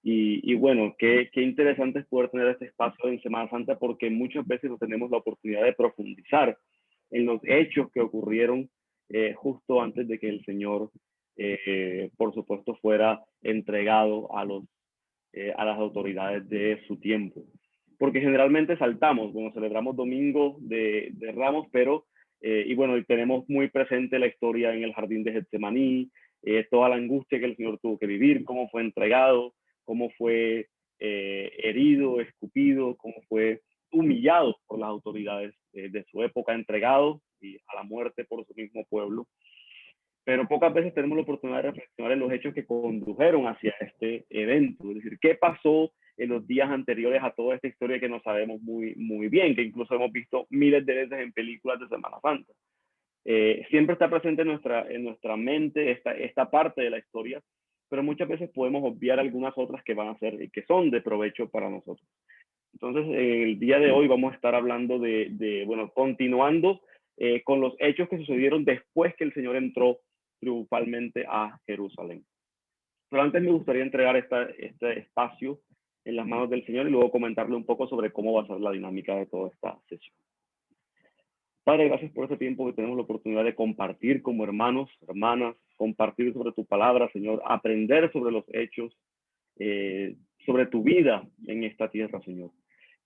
Y bueno, qué interesante es poder tener este espacio en Semana Santa porque muchas veces no tenemos la oportunidad de profundizar en los hechos que ocurrieron justo antes de que el Señor, por supuesto, fuera entregado a las autoridades de su tiempo. Porque generalmente saltamos, bueno, celebramos Domingo de Ramos, pero, y bueno, tenemos muy presente la historia en el jardín de Getsemaní, toda la angustia que el Señor tuvo que vivir, cómo fue entregado, cómo fue herido, escupido, cómo fue humillado por las autoridades de su época, entregado y a la muerte por su mismo pueblo. Pero pocas veces tenemos la oportunidad de reflexionar en los hechos que condujeron hacia este evento. Es decir, qué pasó en los días anteriores a toda esta historia que no sabemos muy bien, que incluso hemos visto miles de veces en películas de Semana Santa. Siempre está presente en nuestra mente esta parte de la historia, pero muchas veces podemos obviar algunas otras que van a ser, que son de provecho para nosotros. Entonces, el día de hoy vamos a estar hablando bueno, continuando con los hechos que sucedieron después que el Señor entró triunfalmente a Jerusalén. Pero antes me gustaría entregar este espacio en las manos del Señor y luego comentarle un poco sobre cómo va a ser la dinámica de toda esta sesión. Padre, gracias por este tiempo que tenemos la oportunidad de compartir como hermanos, hermanas, compartir sobre tu palabra, Señor, aprender sobre los hechos, sobre tu vida en esta tierra, Señor.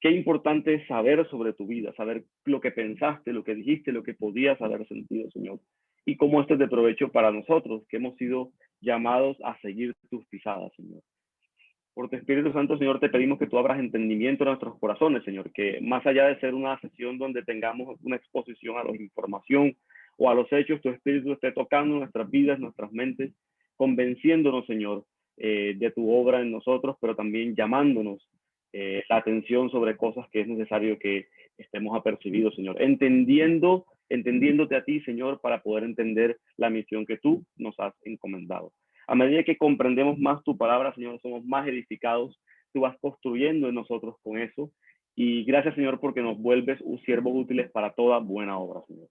Qué importante es saber sobre tu vida, saber lo que pensaste, lo que dijiste, lo que podías haber sentido, Señor. Y cómo esto es de provecho para nosotros, que hemos sido llamados a seguir tus pisadas, Señor. Por tu Espíritu Santo, Señor, te pedimos que tú abras entendimiento en nuestros corazones, Señor, que más allá de ser una sesión donde tengamos una exposición a la información o a los hechos, tu Espíritu esté tocando nuestras vidas, nuestras mentes, convenciéndonos, Señor, de tu obra en nosotros, pero también llamándonos la atención sobre cosas que es necesario que estemos apercibidos, Señor, entendiéndote a ti, Señor, para poder entender la misión que tú nos has encomendado. A medida que comprendemos más tu palabra, Señor, somos más edificados. Tú vas construyendo en nosotros con eso. Y gracias, Señor, porque nos vuelves un siervos útiles para toda buena obra, Señor.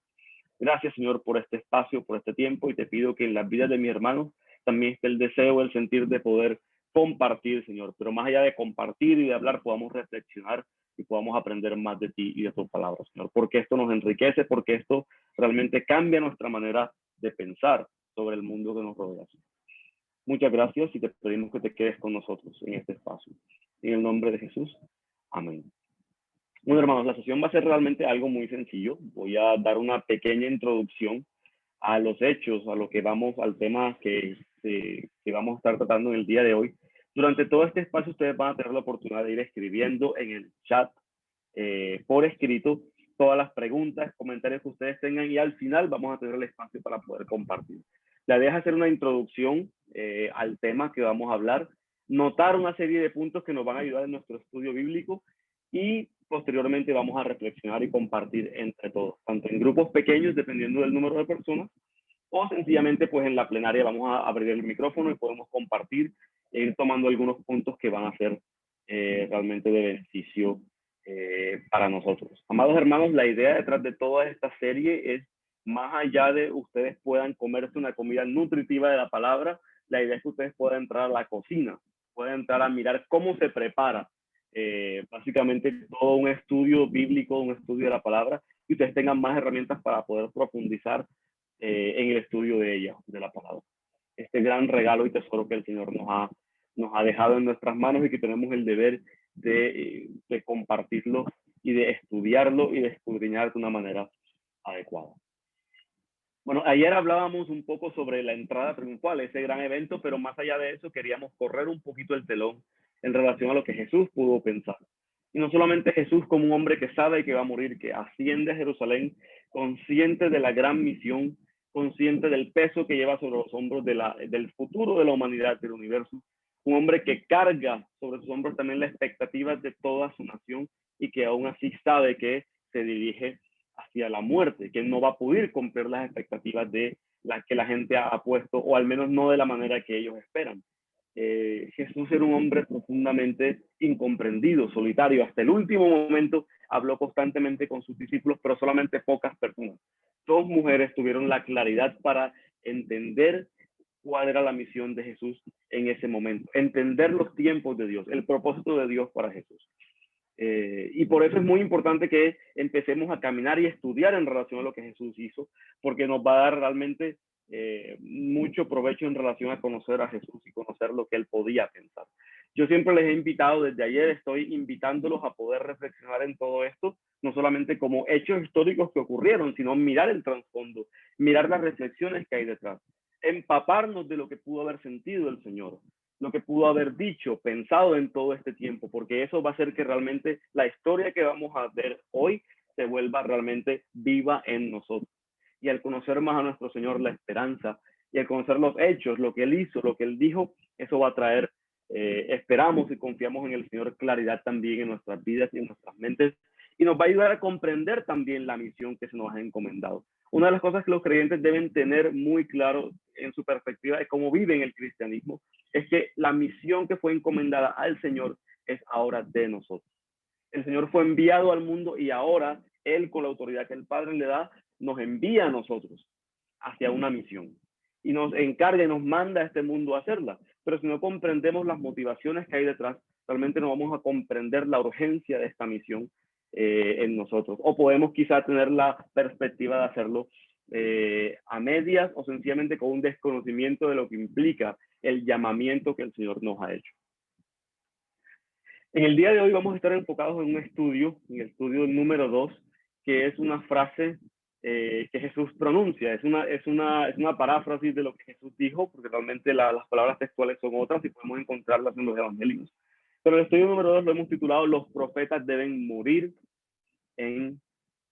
Gracias, Señor, por este espacio, por este tiempo. Y te pido que en las vidas de mis hermanos también esté el deseo, el sentir de poder compartir, Señor. Pero más allá de compartir y de hablar, podamos reflexionar y podamos aprender más de ti y de tu palabra, Señor. Porque esto nos enriquece, porque esto realmente cambia nuestra manera de pensar sobre el mundo que nos rodea, Señor. Muchas gracias y te pedimos que te quedes con nosotros en este espacio. En el nombre de Jesús. Amén. Bueno, hermanos, la sesión va a ser realmente algo muy sencillo. Voy a dar una pequeña introducción a los hechos, al tema que vamos a estar tratando en el día de hoy. Durante todo este espacio ustedes van a tener la oportunidad de ir escribiendo en el chat por escrito todas las preguntas, comentarios que ustedes tengan y al final vamos a tener el espacio para poder compartir. La idea es hacer una introducción al tema que vamos a hablar, notar una serie de puntos que nos van a ayudar en nuestro estudio bíblico y posteriormente vamos a reflexionar y compartir entre todos, tanto en grupos pequeños dependiendo del número de personas o sencillamente pues en la plenaria vamos a abrir el micrófono y podemos compartir e ir tomando algunos puntos que van a ser realmente de beneficio para nosotros. Amados hermanos, la idea detrás de toda esta serie es, más allá de ustedes puedan comerse una comida nutritiva de la palabra, la idea es que ustedes puedan entrar a la cocina, puedan entrar a mirar cómo se prepara básicamente todo un estudio bíblico, un estudio de la palabra, y ustedes tengan más herramientas para poder profundizar en el estudio de ella, de la palabra. Este gran regalo y tesoro que el Señor nos ha dejado en nuestras manos y que tenemos el deber de compartirlo y de estudiarlo y de escudriñar de una manera adecuada. Bueno, ayer hablábamos un poco sobre la entrada triunfal, ese gran evento, pero más allá de eso queríamos correr un poquito el telón en relación a lo que Jesús pudo pensar. Y no solamente Jesús como un hombre que sabe que va a morir, que asciende a Jerusalén, consciente de la gran misión, consciente del peso que lleva sobre los hombros del futuro de la humanidad, del universo, un hombre que carga sobre sus hombros también las expectativas de toda su nación y que aún así sabe que se dirige hacia la muerte, que no va a poder cumplir las expectativas de las que la gente ha puesto, o al menos no de la manera que ellos esperan. Jesús era un hombre profundamente incomprendido, solitario. Hasta el último momento habló constantemente con sus discípulos, pero solamente pocas personas. Dos mujeres tuvieron la claridad para entender cuál era la misión de Jesús en ese momento, entender los tiempos de Dios, el propósito de Dios para Jesús. Y por eso es muy importante que empecemos a caminar y estudiar en relación a lo que Jesús hizo, porque nos va a dar realmente mucho provecho en relación a conocer a Jesús y conocer lo que él podía pensar. Yo siempre les he invitado, desde ayer estoy invitándolos a poder reflexionar en todo esto, no solamente como hechos históricos que ocurrieron, sino mirar el trasfondo, mirar las reflexiones que hay detrás, empaparnos de lo que pudo haber sentido el Señor, lo que pudo haber dicho, pensado en todo este tiempo, porque eso va a hacer que realmente la historia que vamos a ver hoy se vuelva realmente viva en nosotros. Y al conocer más a nuestro Señor la esperanza, y al conocer los hechos, lo que Él hizo, lo que Él dijo, eso va a traer, esperamos y confiamos en el Señor, claridad también en nuestras vidas y en nuestras mentes, y nos va a ayudar a comprender también la misión que se nos ha encomendado. Una de las cosas que los creyentes deben tener muy claro en su perspectiva de cómo viven el cristianismo es que la misión que fue encomendada al Señor es ahora de nosotros. El Señor fue enviado al mundo y ahora Él, con la autoridad que el Padre le da, nos envía a nosotros hacia una misión. Y nos encarga y nos manda a este mundo a hacerla. Pero si no comprendemos las motivaciones que hay detrás, realmente no vamos a comprender la urgencia de esta misión en nosotros. O podemos quizá tener la perspectiva de hacerlo a medias o sencillamente con un desconocimiento de lo que implica el llamamiento que el Señor nos ha hecho. En el día de hoy vamos a estar enfocados en un estudio, en el estudio número 2, que es una frase que Jesús pronuncia. Es una paráfrasis de lo que Jesús dijo, porque realmente las palabras textuales son otras y podemos encontrarlas en los evangelios. Pero el estudio número 2 lo hemos titulado Los profetas deben morir en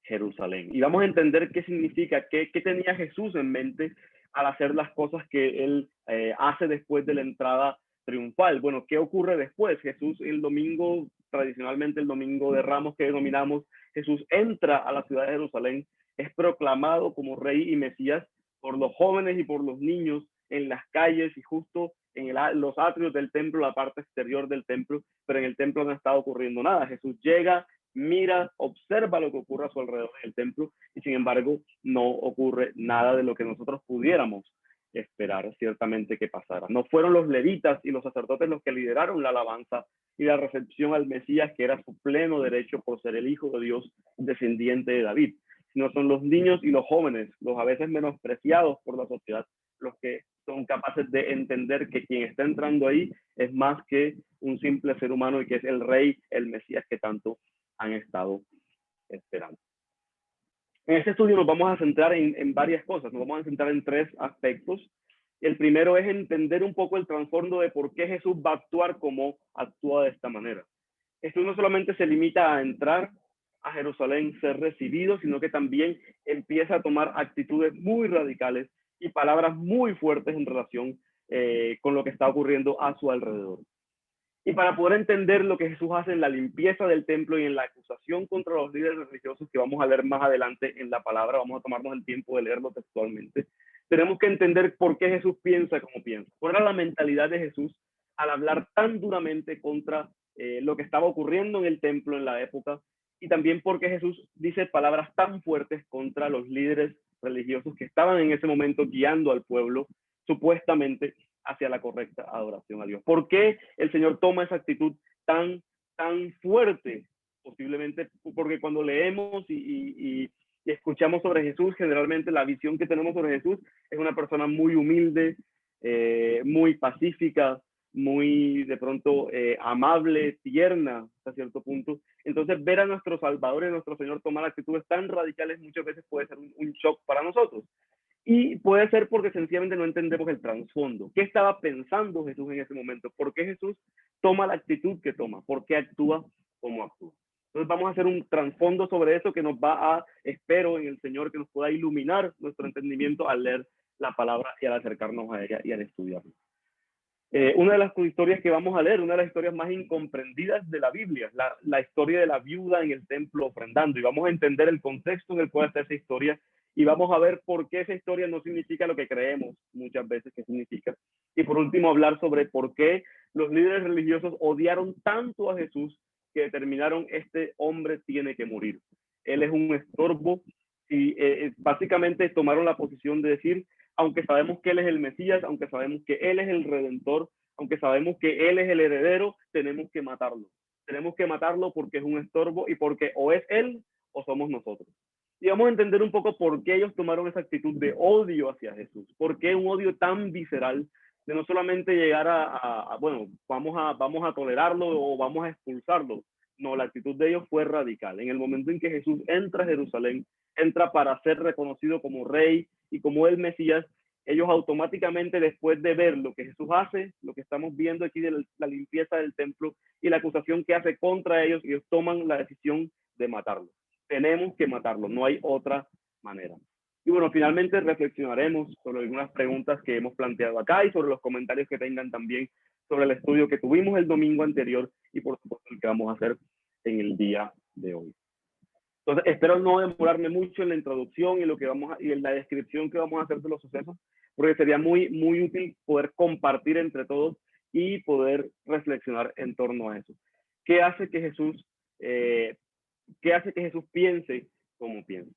Jerusalén. Y vamos a entender qué significa, qué tenía Jesús en mente al hacer las cosas que él hace después de la entrada triunfal. Bueno, ¿qué ocurre después? Jesús el domingo, tradicionalmente el domingo de Ramos que denominamos, Jesús entra a la ciudad de Jerusalén, es proclamado como rey y Mesías por los jóvenes y por los niños en las calles y justo en los atrios del templo, la parte exterior del templo, pero en el templo no está ocurriendo nada. Jesús llega, mira, observa lo que ocurre a su alrededor del templo y sin embargo no ocurre nada de lo que nosotros pudiéramos esperar ciertamente que pasara. No fueron los levitas y los sacerdotes los que lideraron la alabanza y la recepción al Mesías, que era su pleno derecho por ser el Hijo de Dios, descendiente de David, sino son los niños y los jóvenes, los a veces menospreciados por la sociedad, los que son capaces de entender que quien está entrando ahí es más que un simple ser humano y que es el rey, el Mesías que tanto han estado esperando. En este estudio nos vamos a centrar en varias cosas, nos vamos a centrar en 3 aspectos. El primero es entender un poco el trasfondo de por qué Jesús va a actuar como actúa de esta manera. Esto no solamente se limita a entrar a Jerusalén, ser recibido, sino que también empieza a tomar actitudes muy radicales y palabras muy fuertes en relación con lo que está ocurriendo a su alrededor. Y para poder entender lo que Jesús hace en la limpieza del templo y en la acusación contra los líderes religiosos que vamos a leer más adelante en la palabra, vamos a tomarnos el tiempo de leerlo textualmente, tenemos que entender por qué Jesús piensa como piensa. ¿Cuál era la mentalidad de Jesús al hablar tan duramente contra lo que estaba ocurriendo en el templo en la época? Y también por qué Jesús dice palabras tan fuertes contra los líderes religiosos que estaban en ese momento guiando al pueblo, supuestamente hacia la correcta adoración a Dios. ¿Por qué el Señor toma esa actitud tan fuerte? Posiblemente porque cuando leemos y escuchamos sobre Jesús, generalmente la visión que tenemos sobre Jesús es una persona muy humilde, muy pacífica, muy de pronto amable, tierna hasta cierto punto. Entonces ver a nuestro Salvador y a nuestro Señor tomar actitudes tan radicales muchas veces puede ser un shock para nosotros. Y puede ser porque sencillamente no entendemos el trasfondo. ¿Qué estaba pensando Jesús en ese momento? ¿Por qué Jesús toma la actitud que toma? ¿Por qué actúa como actúa? Entonces vamos a hacer un trasfondo sobre eso que nos va a, espero en el Señor, que nos pueda iluminar nuestro entendimiento al leer la palabra y al acercarnos a ella y al estudiarla. Una de las historias que vamos a leer, una de las historias más incomprendidas de la Biblia, la historia de la viuda en el templo ofrendando. Y vamos a entender el contexto en el cual está esa historia y vamos a ver por qué esa historia no significa lo que creemos muchas veces que significa. Y por último, hablar sobre por qué los líderes religiosos odiaron tanto a Jesús que determinaron este hombre tiene que morir. Él es un estorbo y básicamente tomaron la posición de decir aunque sabemos que Él es el Mesías, aunque sabemos que Él es el Redentor, aunque sabemos que Él es el heredero, tenemos que matarlo. Tenemos que matarlo porque es un estorbo y porque o es Él o somos nosotros. Y vamos a entender un poco por qué ellos tomaron esa actitud de odio hacia Jesús. ¿Por qué un odio tan visceral de no solamente llegar bueno, vamos a tolerarlo o vamos a expulsarlo? No, la actitud de ellos fue radical. En el momento en que Jesús entra a Jerusalén, entra para ser reconocido como rey y como el Mesías, ellos automáticamente, después de ver lo que Jesús hace, lo que estamos viendo aquí de la limpieza del templo y la acusación que hace contra ellos, ellos toman la decisión de matarlo. Tenemos que matarlo, no hay otra manera. Y bueno, finalmente reflexionaremos sobre algunas preguntas que hemos planteado acá y sobre los comentarios que tengan también sobre el estudio que tuvimos el domingo anterior y por supuesto el que vamos a hacer en el día de hoy. Entonces, espero no demorarme mucho en la introducción y en la descripción que vamos a hacer de los sucesos, porque sería muy útil poder compartir entre todos y poder reflexionar en torno a eso. ¿Qué hace que Jesús piense como piensa?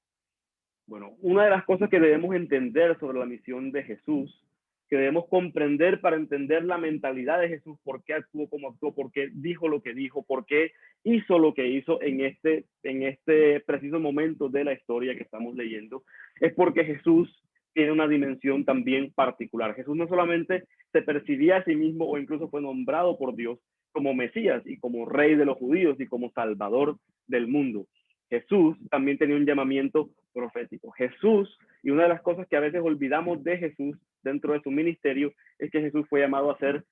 Bueno, una de las cosas que debemos entender sobre la misión de Jesús, que debemos comprender para entender la mentalidad de Jesús, por qué actuó como actuó, por qué dijo lo que dijo, por qué hizo lo que hizo en este preciso momento de la historia que estamos leyendo, es porque Jesús tiene una dimensión también particular. Jesús no solamente se percibía a sí mismo o incluso fue nombrado por Dios como Mesías y como Rey de los judíos y como Salvador del mundo. Jesús también tenía un llamamiento profético. Jesús, y una de las cosas que a veces olvidamos de Jesús dentro de su ministerio, es que Jesús fue llamado a ser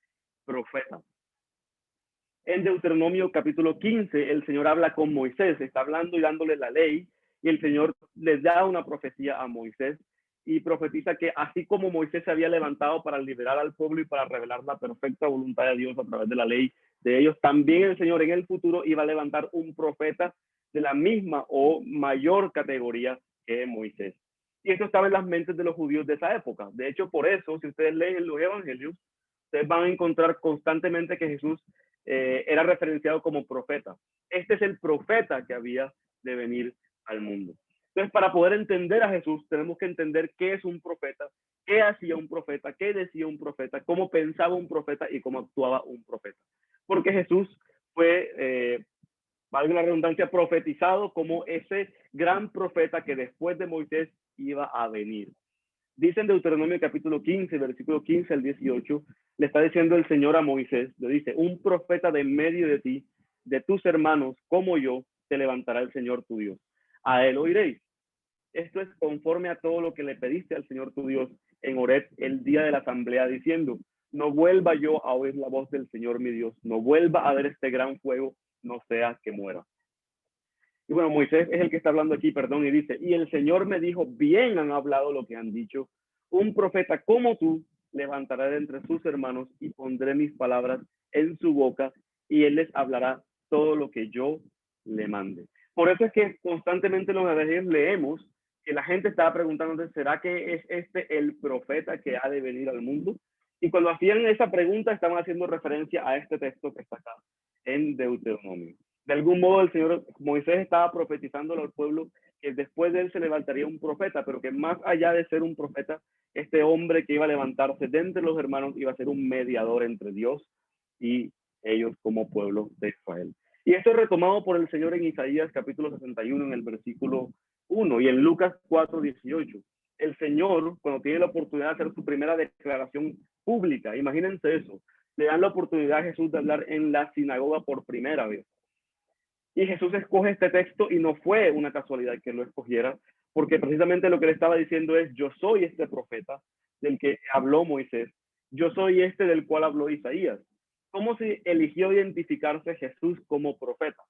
profeta. En Deuteronomio capítulo 15, el Señor habla con Moisés, está hablando y dándole la ley, y el Señor les da una profecía a Moisés y profetiza que así como Moisés se había levantado para liberar al pueblo y para revelar la perfecta voluntad de Dios a través de la ley de ellos, también el Señor en el futuro iba a levantar un profeta de la misma o mayor categoría que Moisés. Y esto estaba en las mentes de los judíos de esa época. De hecho, por eso, si ustedes leen los evangelios, ustedes van a encontrar constantemente que Jesús era referenciado como profeta. Este es el profeta que había de venir al mundo. Entonces, para poder entender a Jesús, tenemos que entender qué es un profeta, qué hacía un profeta, qué decía un profeta, cómo pensaba un profeta y cómo actuaba un profeta. Porque Jesús fue, valga la redundancia, profetizado como ese gran profeta que después de Moisés iba a venir. Dice en Deuteronomio capítulo 15, versículo 15 al 18, le está diciendo el Señor a Moisés, le dice, un profeta de en medio de ti, de tus hermanos, como yo, te levantará el Señor tu Dios. A él oiréis. Esto es conforme a todo lo que le pediste al Señor tu Dios en Horeb el día de la asamblea, diciendo, no vuelva yo a oír la voz del Señor mi Dios, no vuelva a ver este gran fuego, no sea que muera. Y bueno, Moisés es el que está hablando aquí, perdón, y dice, y el Señor me dijo, bien han hablado lo que han dicho, un profeta como tú levantará de entre sus hermanos y pondré mis palabras en su boca y él les hablará todo lo que yo le mande. Por eso es que constantemente en los evangelios leemos que la gente estaba preguntándose, ¿será que es este el profeta que ha de venir al mundo? Y cuando hacían esa pregunta estaban haciendo referencia a este texto que está acá en Deuteronomio. De algún modo el Señor Moisés estaba profetizándolo al pueblo que después de él se levantaría un profeta, pero que más allá de ser un profeta, este hombre que iba a levantarse de entre los hermanos iba a ser un mediador entre Dios y ellos como pueblo de Israel. Y esto es retomado por el Señor en Isaías capítulo 61 en el versículo 1 y en Lucas 4:18. El Señor, cuando tiene la oportunidad de hacer su primera declaración pública, imagínense eso, le dan la oportunidad a Jesús de hablar en la sinagoga por primera vez. Y Jesús escoge este texto y no fue una casualidad que lo escogiera, porque precisamente lo que le estaba diciendo es, yo soy este profeta del que habló Moisés, yo soy este del cual habló Isaías. ¿Cómo se eligió identificarse Jesús como profeta?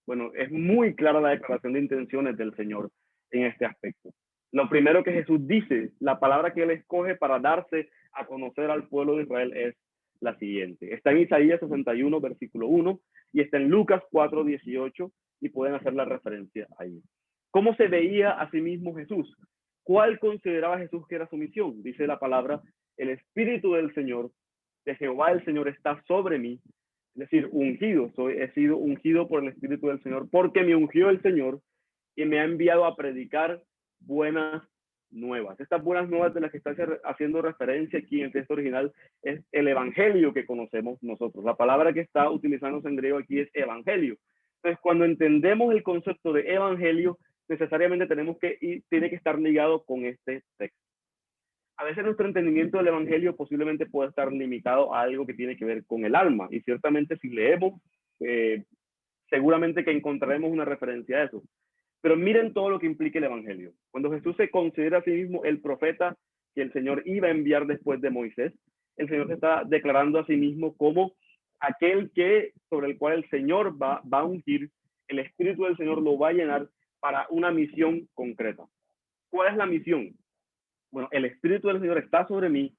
Bueno, es muy clara la declaración de intenciones del Señor en este aspecto. Lo primero que Jesús dice, la palabra que él escoge para darse a conocer al pueblo de Israel es la siguiente. Está en Isaías 61, versículo 1, y está en Lucas 4:18, y pueden hacer la referencia ahí. ¿Cómo se veía a sí mismo Jesús? ¿Cuál consideraba Jesús que era su misión? Dice la palabra, el Espíritu del Señor, de Jehová el Señor está sobre mí, es decir, ungido, he sido ungido por el Espíritu del Señor, porque me ungió el Señor y me ha enviado a predicar buenas nuevas. Estas buenas nuevas de las que está haciendo referencia aquí en el texto original es el evangelio que conocemos nosotros. La palabra que está utilizándose en griego aquí es evangelio. Entonces, cuando entendemos el concepto de evangelio, necesariamente tiene que estar ligado con este texto. A veces nuestro entendimiento del evangelio posiblemente puede estar limitado a algo que tiene que ver con el alma, y ciertamente si leemos, seguramente que encontraremos una referencia a eso. Pero miren todo lo que implica el evangelio. Cuando Jesús se considera a sí mismo el profeta que el Señor iba a enviar después de Moisés, el Señor se está declarando a sí mismo como aquel sobre el cual el Señor va a ungir, el Espíritu del Señor lo va a llenar para una misión concreta. ¿Cuál es la misión? Bueno, el Espíritu del Señor está sobre mí,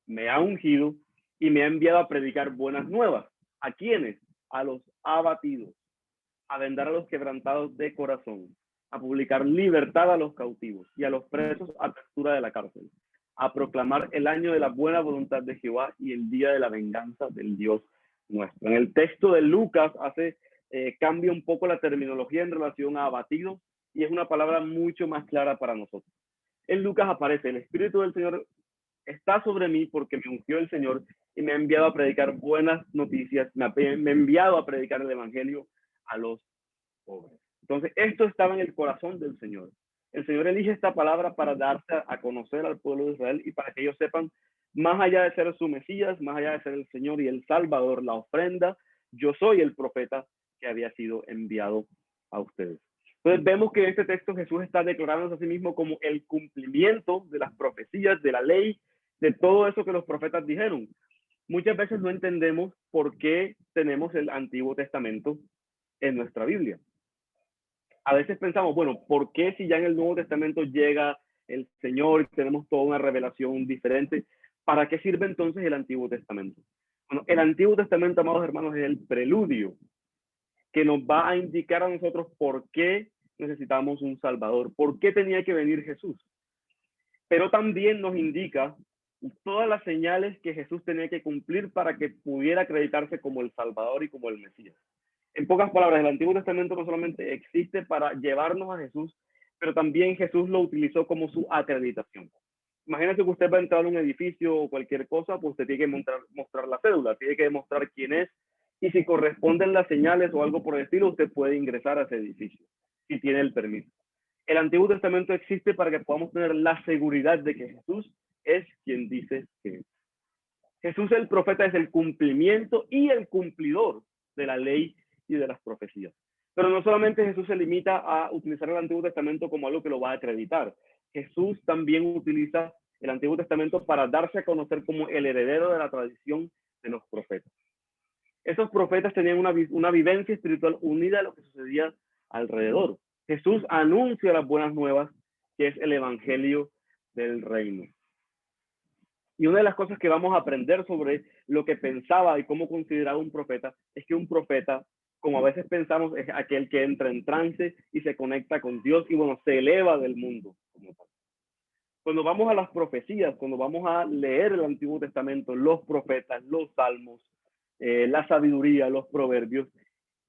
me ha ungido y me ha enviado a predicar buenas nuevas. ¿A quiénes? A los abatidos, a vendar a los quebrantados de corazón, a publicar libertad a los cautivos y a los presos apertura de la cárcel, a proclamar el año de la buena voluntad de Jehová y el día de la venganza del Dios nuestro. En el texto de Lucas cambia un poco la terminología en relación a abatidos y es una palabra mucho más clara para nosotros. En Lucas aparece: el Espíritu del Señor está sobre mí porque me ungió el Señor y me ha enviado a predicar buenas noticias, me ha enviado a predicar el evangelio a los pobres. Entonces, esto estaba en el corazón del Señor. El Señor elige esta palabra para darse a conocer al pueblo de Israel y para que ellos sepan, más allá de ser su Mesías, más allá de ser el Señor y el Salvador, la ofrenda, yo soy el profeta que había sido enviado a ustedes. Entonces vemos que en este texto Jesús está declarándose a sí mismo como el cumplimiento de las profecías, de la ley, de todo eso que los profetas dijeron. Muchas veces no entendemos por qué tenemos el Antiguo Testamento en nuestra Biblia. A veces pensamos, bueno, ¿por qué si ya en el Nuevo Testamento llega el Señor y tenemos toda una revelación diferente? ¿Para qué sirve entonces el Antiguo Testamento? Bueno, el Antiguo Testamento, amados hermanos, es el preludio que nos va a indicar a nosotros por qué necesitamos un Salvador, por qué tenía que venir Jesús. Pero también nos indica todas las señales que Jesús tenía que cumplir para que pudiera acreditarse como el Salvador y como el Mesías. En pocas palabras, el Antiguo Testamento no solamente existe para llevarnos a Jesús, pero también Jesús lo utilizó como su acreditación. Imagínense que usted va a entrar a un edificio o cualquier cosa, pues usted tiene que mostrar la cédula, tiene que demostrar quién es, y si corresponden las señales o algo por el estilo, usted puede ingresar a ese edificio, si tiene el permiso. El Antiguo Testamento existe para que podamos tener la seguridad de que Jesús es quien dice que es. Jesús el profeta es el cumplimiento y el cumplidor de la ley y de las profecías. Pero no solamente Jesús se limita a utilizar el Antiguo Testamento como algo que lo va a acreditar. Jesús también utiliza el Antiguo Testamento para darse a conocer como el heredero de la tradición de los profetas. Esos profetas tenían una vivencia espiritual unida a lo que sucedía alrededor. Jesús anuncia las buenas nuevas, que es el evangelio del reino. Y una de las cosas que vamos a aprender sobre lo que pensaba y cómo consideraba un profeta es que un profeta, como a veces pensamos, es aquel que entra en trance y se conecta con Dios y, bueno, se eleva del mundo como tal. Cuando vamos a las profecías, cuando vamos a leer el Antiguo Testamento, los profetas, los salmos, la sabiduría, los proverbios,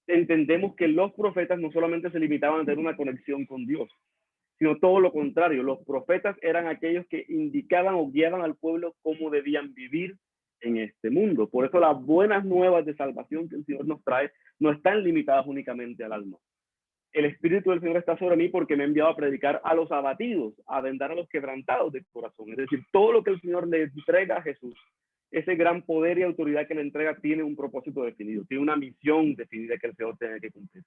entendemos que los profetas no solamente se limitaban a tener una conexión con Dios, sino todo lo contrario. Los profetas eran aquellos que indicaban o guiaban al pueblo cómo debían vivir en este mundo. Por eso las buenas nuevas de salvación que el Señor nos trae no están limitadas únicamente al alma. El Espíritu del Señor está sobre mí porque me ha enviado a predicar a los abatidos, a vendar a los quebrantados de corazón. Es decir, todo lo que el Señor le entrega a Jesús, ese gran poder y autoridad que le entrega, tiene un propósito definido, tiene una misión definida que el Señor tiene que cumplir.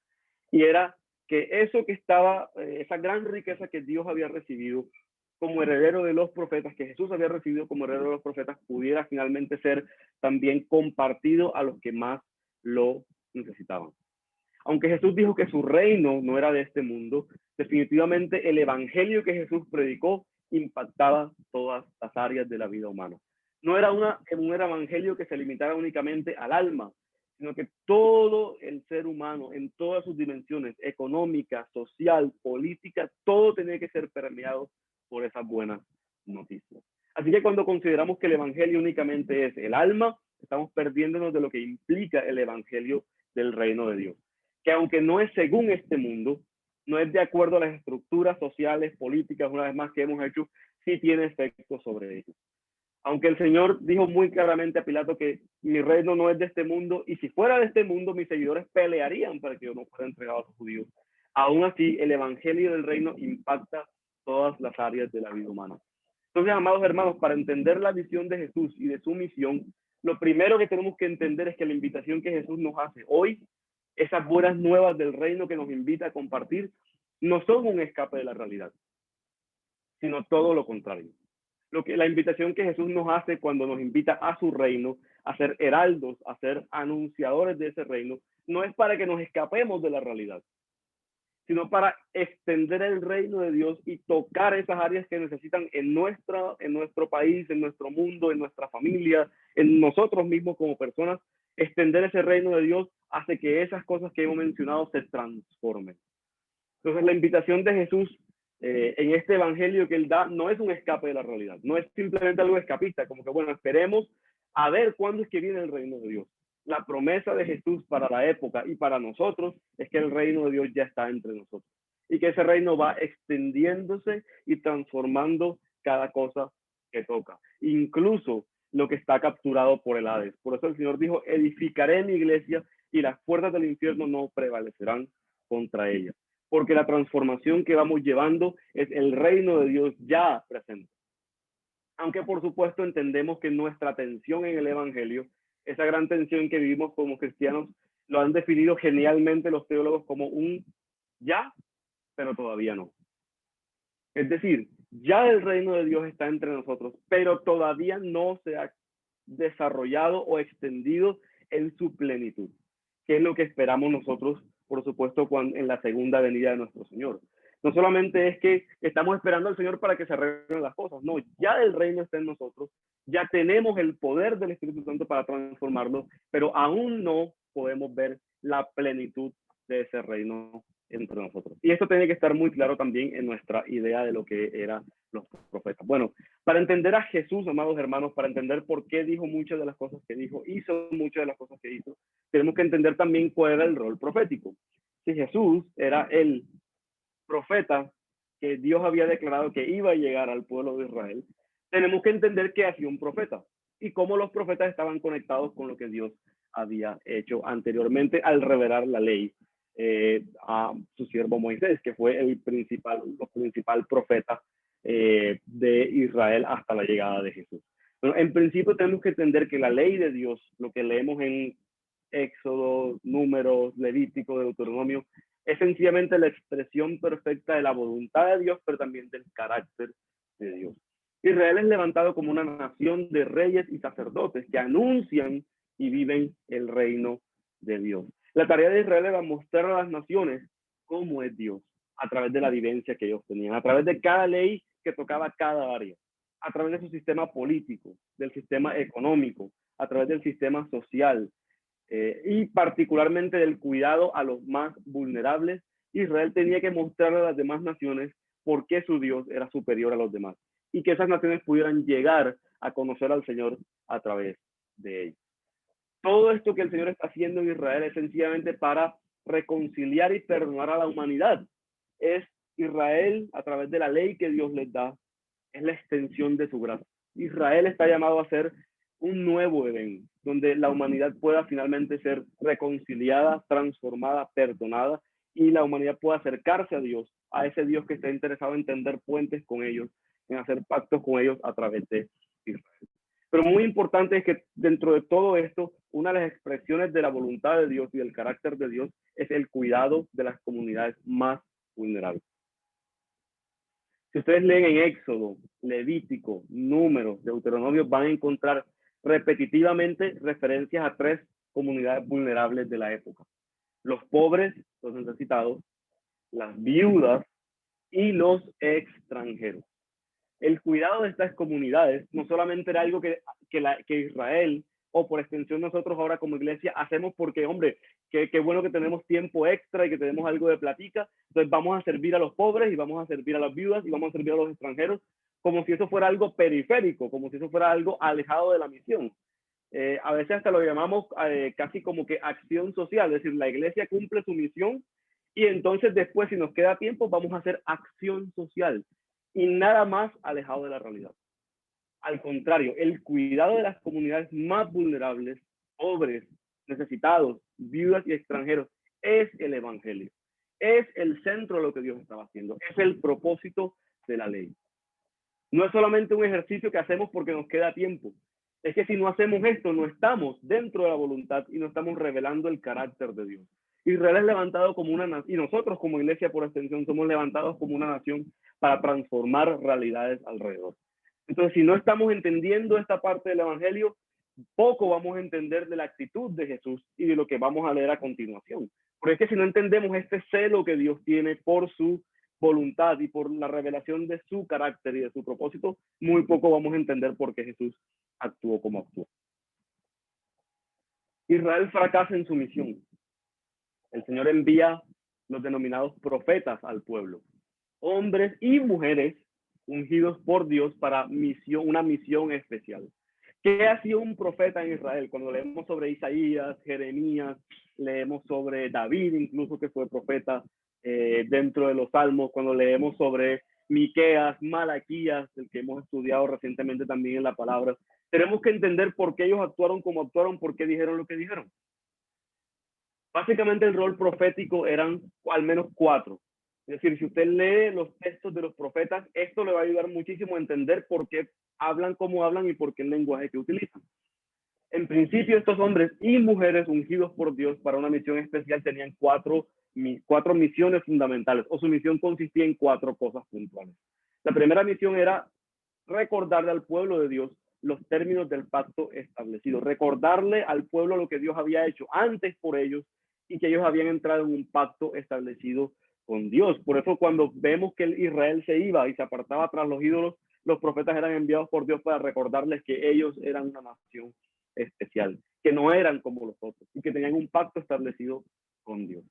Y era que eso que estaba, esa gran riqueza que Dios había recibido como heredero de los profetas, que Jesús había recibido como heredero de los profetas, pudiera finalmente ser también compartido a los que más lo necesitaban. Aunque Jesús dijo que su reino no era de este mundo, definitivamente el evangelio que Jesús predicó impactaba todas las áreas de la vida humana. No era un evangelio que se limitara únicamente al alma, sino que todo el ser humano, en todas sus dimensiones, económica, social, política, todo tenía que ser permeado por esas buenas noticias. Así que cuando consideramos que el evangelio únicamente es el alma, estamos perdiéndonos de lo que implica el evangelio del reino de Dios. Que aunque no es según este mundo, no es de acuerdo a las estructuras sociales, políticas, una vez más, que hemos hecho, sí tiene efecto sobre ellos. Aunque el Señor dijo muy claramente a Pilato que mi reino no es de este mundo, y si fuera de este mundo, mis seguidores pelearían para que yo no fuera entregado a los judíos. Aún así, el evangelio del reino impacta todas las áreas de la vida humana. Entonces, amados hermanos, para entender la visión de Jesús y de su misión, lo primero que tenemos que entender es que la invitación que Jesús nos hace hoy, esas buenas nuevas del reino que nos invita a compartir, no son un escape de la realidad, sino todo lo contrario. La invitación que Jesús nos hace cuando nos invita a su reino, a ser heraldos, a ser anunciadores de ese reino, no es para que nos escapemos de la realidad, sino para extender el reino de Dios y tocar esas áreas que necesitan en nuestro país, en nuestro mundo, en nuestra familia, en nosotros mismos como personas. Extender ese reino de Dios hace que esas cosas que hemos mencionado se transformen. Entonces, la invitación de Jesús en este evangelio que él da no es un escape de la realidad, no es simplemente algo escapista, como que bueno, esperemos a ver cuándo es que viene el reino de Dios. La promesa de Jesús para la época y para nosotros es que el reino de Dios ya está entre nosotros y que ese reino va extendiéndose y transformando cada cosa que toca, incluso lo que está capturado por el Hades. Por eso el Señor dijo, edificaré mi iglesia y las puertas del infierno no prevalecerán contra ella, porque la transformación que vamos llevando es el reino de Dios ya presente. Aunque por supuesto entendemos que nuestra tensión en el evangelio, esa gran tensión que vivimos como cristianos, lo han definido genialmente los teólogos como un ya, pero todavía no. Es decir, ya el reino de Dios está entre nosotros, pero todavía no se ha desarrollado o extendido en su plenitud, que es lo que esperamos nosotros, por supuesto, en la segunda venida de nuestro Señor. No solamente es que estamos esperando al Señor para que se arreglen las cosas, no, ya el reino está en nosotros, ya tenemos el poder del Espíritu Santo para transformarlo, pero aún no podemos ver la plenitud de ese reino entre nosotros. Y esto tiene que estar muy claro también en nuestra idea de lo que eran los profetas. Bueno, para entender a Jesús, amados hermanos, para entender por qué dijo muchas de las cosas que dijo, hizo muchas de las cosas que hizo, tenemos que entender también cuál era el rol profético. Si Jesús era el profeta que Dios había declarado que iba a llegar al pueblo de Israel, tenemos que entender qué hacía un profeta y cómo los profetas estaban conectados con lo que Dios había hecho anteriormente al revelar la ley a su siervo Moisés, que fue el principal profeta de Israel hasta la llegada de Jesús. Bueno, en principio tenemos que entender que la ley de Dios, lo que leemos en Éxodo, Números, Levítico, Deuteronomio, es sencillamente la expresión perfecta de la voluntad de Dios, pero también del carácter de Dios. Israel es levantado como una nación de reyes y sacerdotes que anuncian y viven el reino de Dios. La tarea de Israel era mostrar a las naciones cómo es Dios a través de la vivencia que ellos tenían, a través de cada ley que tocaba cada área, a través de su sistema político, del sistema económico, a través del sistema social, y particularmente del cuidado a los más vulnerables. Israel tenía que mostrarle a las demás naciones por qué su Dios era superior a los demás y que esas naciones pudieran llegar a conocer al Señor a través de ellos. Todo esto que el Señor está haciendo en Israel es sencillamente para reconciliar y perdonar a la humanidad. Es Israel, a través de la ley que Dios les da, es la extensión de su gracia. Israel está llamado a ser un nuevo Edén, donde la humanidad pueda finalmente ser reconciliada, transformada, perdonada, y la humanidad pueda acercarse a Dios, a ese Dios que está interesado en tender puentes con ellos, en hacer pactos con ellos a través de Israel. Pero muy importante es que dentro de todo esto, una de las expresiones de la voluntad de Dios y del carácter de Dios es el cuidado de las comunidades más vulnerables. Si ustedes leen en Éxodo, Levítico, Números, Deuteronomio, van a encontrar repetitivamente referencias a tres comunidades vulnerables de la época: los pobres, los necesitados, las viudas y los extranjeros. El cuidado de estas comunidades no solamente era algo que Israel, o por extensión nosotros ahora como iglesia, hacemos porque, hombre, qué bueno que tenemos tiempo extra y que tenemos algo de platica, entonces vamos a servir a los pobres y vamos a servir a las viudas y vamos a servir a los extranjeros, como si eso fuera algo periférico, como si eso fuera algo alejado de la misión. A veces hasta lo llamamos casi como que acción social, es decir, la iglesia cumple su misión Y entonces después, si nos queda tiempo, vamos a hacer acción social y nada más alejado de la realidad. Al contrario, el cuidado de las comunidades más vulnerables, pobres, necesitados, viudas y extranjeros, es el evangelio. Es el centro de lo que Dios estaba haciendo. Es el propósito de la ley. No es solamente un ejercicio que hacemos porque nos queda tiempo. Es que si no hacemos esto, no estamos dentro de la voluntad y no estamos revelando el carácter de Dios. Israel es levantado como una nación, y nosotros como iglesia por extensión somos levantados como una nación para transformar realidades alrededor. Entonces, si no estamos entendiendo esta parte del evangelio, poco vamos a entender de la actitud de Jesús y de lo que vamos a leer a continuación. Porque es que si no entendemos este celo que Dios tiene por su voluntad y por la revelación de su carácter y de su propósito, muy poco vamos a entender por qué Jesús actuó como actuó. Israel fracasa en su misión. El Señor envía los denominados profetas al pueblo, hombres y mujeres ungidos por Dios para una misión especial. ¿Qué hacía un profeta en Israel? Cuando leemos sobre Isaías, Jeremías, leemos sobre David, incluso que fue profeta dentro de los Salmos, cuando leemos sobre Miqueas, Malaquías, el que hemos estudiado recientemente también en la palabra, tenemos que entender por qué ellos actuaron como actuaron, por qué dijeron lo que dijeron. Básicamente el rol profético eran al menos 4. Es decir, si usted lee los textos de los profetas, esto le va a ayudar muchísimo a entender por qué hablan como hablan y por qué el lenguaje que utilizan. En principio, estos hombres y mujeres ungidos por Dios para una misión especial tenían cuatro misiones fundamentales, o su misión consistía en 4 cosas puntuales. La primera misión era recordarle al pueblo de Dios los términos del pacto establecido, recordarle al pueblo lo que Dios había hecho antes por ellos y que ellos habían entrado en un pacto establecido con Dios. Por eso cuando vemos que Israel se iba y se apartaba tras los ídolos, los profetas eran enviados por Dios para recordarles que ellos eran una nación especial, que no eran como los otros y que tenían un pacto establecido con Dios.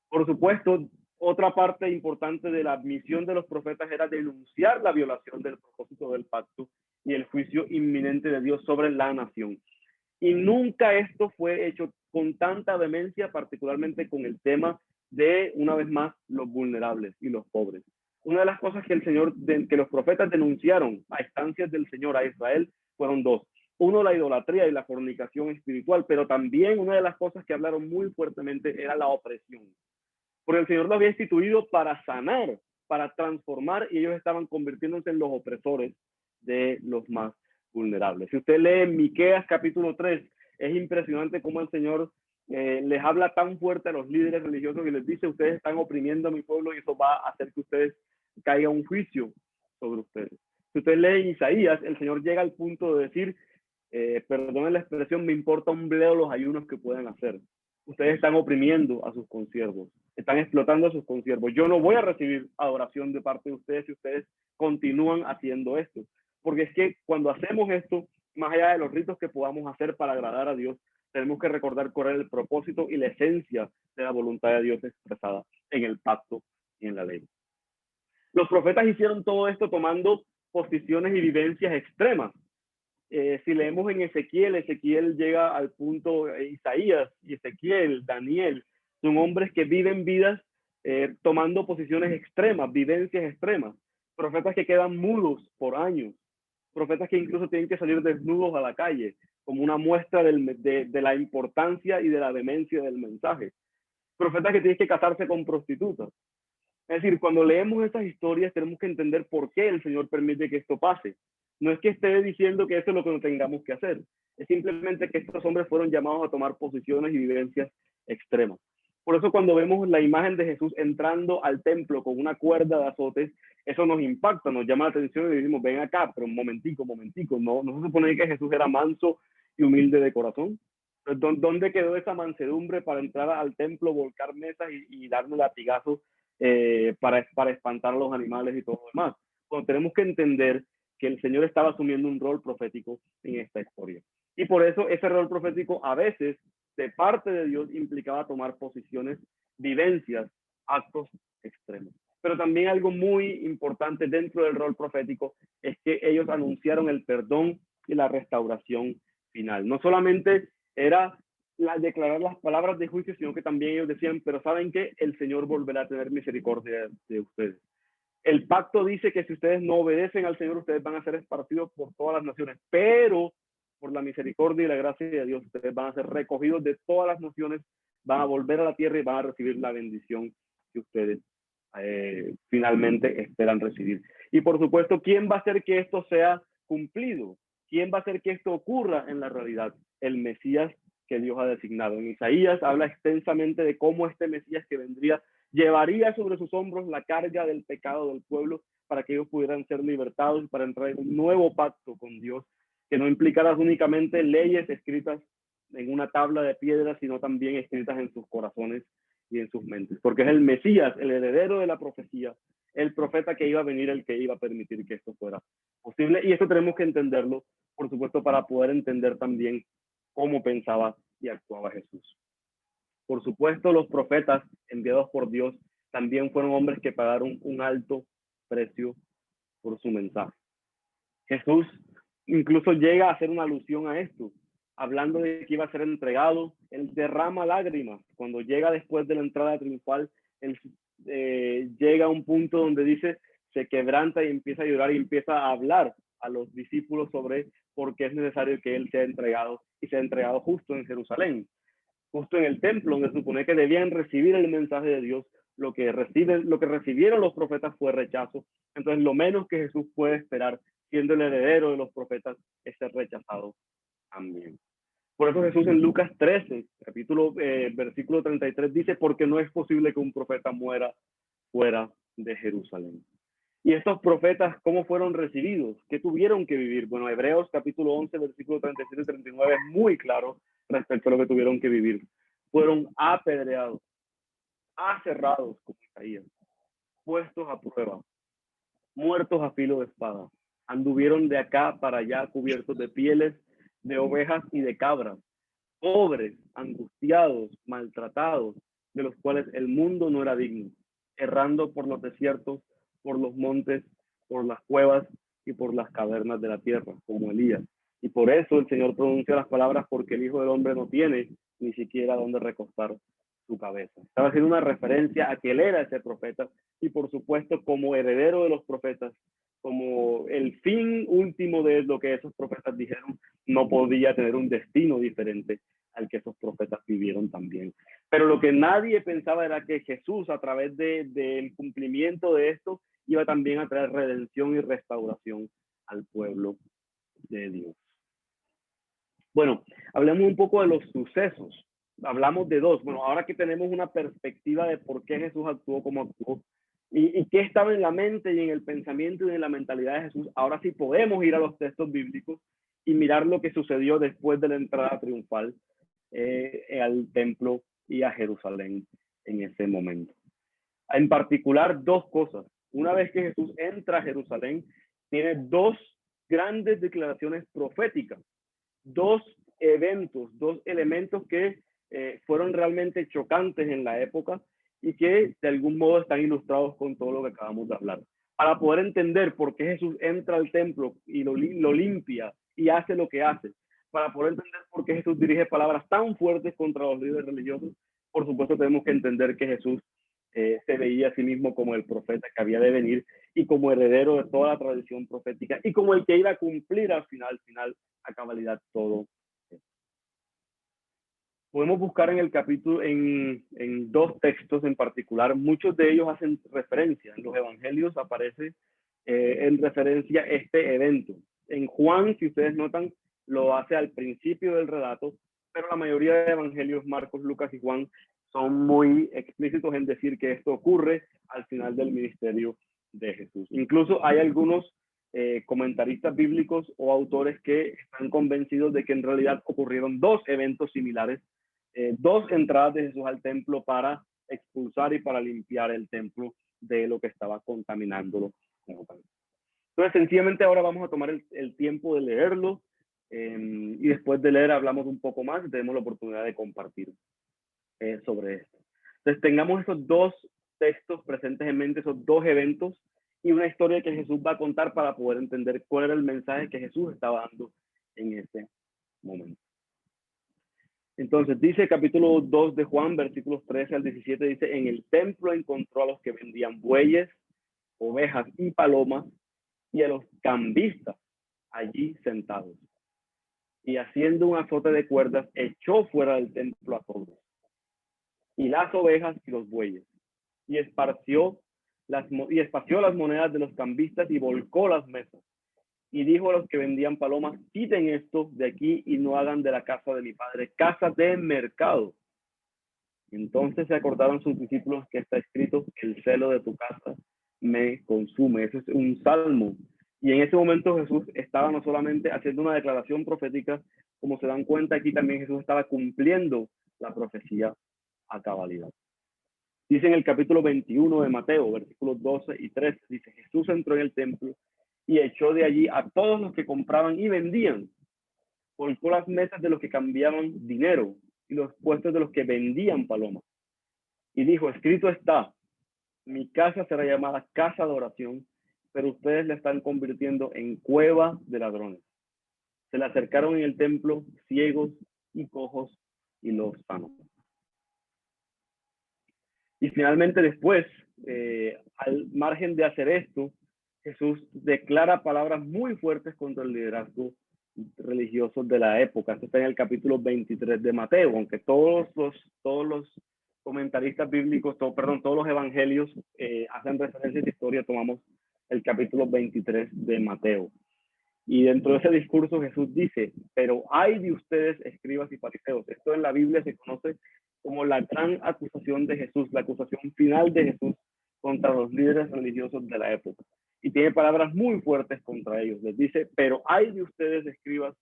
Por supuesto, otra parte importante de la misión de los profetas era denunciar la violación del propósito del pacto y el juicio inminente de Dios sobre la nación. Y nunca esto fue hecho con tanta vehemencia, particularmente con el tema de, una vez más, los vulnerables y los pobres. Una de las cosas que que los profetas denunciaron a instancias del Señor a Israel fueron 2. Uno, la idolatría y la fornicación espiritual, pero también una de las cosas que hablaron muy fuertemente era la opresión. Porque el Señor lo había instituido para sanar, para transformar, y ellos estaban convirtiéndose en los opresores de los más vulnerables. Si usted lee Miqueas capítulo 3, es impresionante cómo el Señor les habla tan fuerte a los líderes religiosos y les dice, ustedes están oprimiendo a mi pueblo y eso va a hacer que ustedes caiga un juicio sobre ustedes. Si usted lee Isaías, el Señor llega al punto de decir, perdonen la expresión, me importa un bledo los ayunos que puedan hacer. Ustedes están oprimiendo a sus consiervos, están explotando a sus consiervos. Yo no voy a recibir adoración de parte de ustedes si ustedes continúan haciendo esto. Porque es que cuando hacemos esto, más allá de los ritos que podamos hacer para agradar a Dios, tenemos que recordar cuál es el propósito y la esencia de la voluntad de Dios expresada en el pacto y en la ley. Los profetas hicieron todo esto tomando posiciones y vivencias extremas. Si leemos en Ezequiel llega al punto, Isaías y Ezequiel, Daniel, son hombres que viven vidas tomando posiciones extremas, vivencias extremas. Profetas que quedan mudos por años, profetas que incluso tienen que salir desnudos a la calle, como una muestra de la importancia y de la demencia del mensaje. Profetas que tienen que casarse con prostitutas. Es decir, cuando leemos estas historias tenemos que entender por qué el Señor permite que esto pase. No es que esté diciendo que eso es lo que no tengamos que hacer. Es simplemente que estos hombres fueron llamados a tomar posiciones y vivencias extremas. Por eso cuando vemos la imagen de Jesús entrando al templo con una cuerda de azotes, eso nos impacta, nos llama la atención y decimos, ven acá, pero un momentico, no se supone que Jesús era manso y humilde de corazón. ¿Dónde quedó esa mansedumbre para entrar al templo, volcar mesas y darle latigazos para espantar a los animales y todo lo demás? Bueno, tenemos que entender que el Señor estaba asumiendo un rol profético en esta historia. Y por eso ese rol profético a veces, de parte de Dios, implicaba tomar posiciones, vivencias, actos extremos. Pero también algo muy importante dentro del rol profético es que ellos anunciaron el perdón y la restauración final. No solamente era declarar las palabras de juicio, sino que también ellos decían, pero ¿saben qué? El Señor volverá a tener misericordia de ustedes. El pacto dice que si ustedes no obedecen al Señor, ustedes van a ser esparcidos por todas las naciones, pero por la misericordia y la gracia de Dios, ustedes van a ser recogidos de todas las naciones, van a volver a la tierra y van a recibir la bendición que ustedes finalmente esperan recibir. Y por supuesto, ¿quién va a hacer que esto sea cumplido? ¿Quién va a hacer que esto ocurra en la realidad? El Mesías que Dios ha designado. En Isaías habla extensamente de cómo este Mesías que vendría llevaría sobre sus hombros la carga del pecado del pueblo para que ellos pudieran ser libertados y para entrar en un nuevo pacto con Dios, que no implicara únicamente leyes escritas en una tabla de piedra, sino también escritas en sus corazones y en sus mentes. Porque es el Mesías, el heredero de la profecía, el profeta que iba a venir, el que iba a permitir que esto fuera posible. Y esto tenemos que entenderlo, por supuesto, para poder entender también cómo pensaba y actuaba Jesús. Por supuesto, los profetas enviados por Dios también fueron hombres que pagaron un alto precio por su mensaje. Jesús incluso llega a hacer una alusión a esto, hablando de que iba a ser entregado. Él derrama lágrimas. Cuando llega después de la entrada triunfal, él llega a un punto donde dice, se quebranta y empieza a llorar y empieza a hablar a los discípulos sobre por qué es necesario que él sea entregado y sea entregado justo en Jerusalén, justo en el templo, donde se supone que debían recibir el mensaje de Dios. Lo que recibieron los profetas fue rechazo. Entonces, lo menos que Jesús puede esperar, siendo el heredero de los profetas, es ser rechazado también. Por eso Jesús en Lucas 13, versículo 33, dice, porque no es posible que un profeta muera fuera de Jerusalén. Y estos profetas, ¿cómo fueron recibidos? ¿Qué tuvieron que vivir? Bueno, Hebreos capítulo 11, versículo 37 y 39 es muy claro respecto a lo que tuvieron que vivir. Fueron apedreados, aserrados, como Isaías, puestos a prueba, muertos a filo de espada. Anduvieron de acá para allá cubiertos de pieles de ovejas y de cabras, pobres, angustiados, maltratados, de los cuales el mundo no era digno, errando por los desiertos, por los montes, por las cuevas y por las cavernas de la tierra, como Elías. Y por eso el Señor pronuncia las palabras, porque el Hijo del Hombre no tiene ni siquiera dónde recostar su cabeza. Estaba haciendo una referencia a que él era ese profeta y por supuesto como heredero de los profetas, como el fin último de lo que esos profetas dijeron, no podía tener un destino diferente al que esos profetas vivieron también. Pero lo que nadie pensaba era que Jesús, a través del cumplimiento de esto, iba también a traer redención y restauración al pueblo de Dios. Bueno, hablemos un poco de los sucesos. Hablamos de dos. Bueno, ahora que tenemos una perspectiva de por qué Jesús actuó como actuó y qué estaba en la mente y en el pensamiento y en la mentalidad de Jesús, ahora sí podemos ir a los textos bíblicos y mirar lo que sucedió después de la entrada triunfal al templo y a Jerusalén en ese momento. En particular, dos cosas. Una vez que Jesús entra a Jerusalén, tiene dos grandes declaraciones proféticas, dos eventos, dos elementos que fueron realmente chocantes en la época y que de algún modo están ilustrados con todo lo que acabamos de hablar. Para poder entender por qué Jesús entra al templo y lo limpia y hace lo que hace, para poder entender por qué Jesús dirige palabras tan fuertes contra los líderes religiosos, por supuesto tenemos que entender que Jesús se veía a sí mismo como el profeta que había de venir y como heredero de toda la tradición profética y como el que iba a cumplir al final a cabalidad todo. Podemos buscar en el capítulo, en dos textos en particular, muchos de ellos hacen referencia, en los evangelios aparece en referencia este evento. En Juan, si ustedes notan, lo hace al principio del relato, pero la mayoría de evangelios, Marcos, Lucas y Juan, son muy explícitos en decir que esto ocurre al final del ministerio de Jesús. Incluso hay algunos comentaristas bíblicos o autores que están convencidos de que en realidad ocurrieron dos eventos similares, dos entradas de Jesús al templo para expulsar y para limpiar el templo de lo que estaba contaminándolo. Entonces, sencillamente ahora vamos a tomar el tiempo de leerlo y después de leer hablamos un poco más y tenemos la oportunidad de compartir sobre esto. Entonces, tengamos esos dos textos presentes en mente, esos dos eventos y una historia que Jesús va a contar para poder entender cuál era el mensaje que Jesús estaba dando en ese momento. Entonces dice capítulo 2 de Juan, versículos 13 al 17, dice, en el templo encontró a los que vendían bueyes, ovejas y palomas, y a los cambistas allí sentados. Y haciendo un azote de cuerdas, echó fuera del templo a todos, y las ovejas y los bueyes, y esparció las monedas de los cambistas y volcó las mesas. Y dijo a los que vendían palomas, quiten esto de aquí y no hagan de la casa de mi padre casa de mercado. Entonces se acordaron sus discípulos que está escrito, el celo de tu casa me consume. Eso es un salmo. Y en ese momento Jesús estaba no solamente haciendo una declaración profética, como se dan cuenta aquí también Jesús estaba cumpliendo la profecía a cabalidad. Dice en el capítulo 21 de Mateo, versículos 12 y 13, dice, Jesús entró en el templo y echó de allí a todos los que compraban y vendían. Volcó las mesas de los que cambiaban dinero y los puestos de los que vendían palomas. Y dijo, escrito está, mi casa será llamada casa de oración, pero ustedes la están convirtiendo en cueva de ladrones. Se le acercaron en el templo ciegos y cojos y los sanó. Y finalmente después, al margen de hacer esto, Jesús declara palabras muy fuertes contra el liderazgo religioso de la época. Esto está en el capítulo 23 de Mateo, aunque todos los comentaristas bíblicos, todos los evangelios hacen referencia a esta historia, tomamos el capítulo 23 de Mateo. Y dentro de ese discurso Jesús dice, pero ay de ustedes, escribas y fariseos. Esto en la Biblia se conoce como la gran acusación de Jesús, la acusación final de Jesús contra los líderes religiosos de la época. Y tiene palabras muy fuertes contra ellos. Les dice, pero ay de ustedes, escribas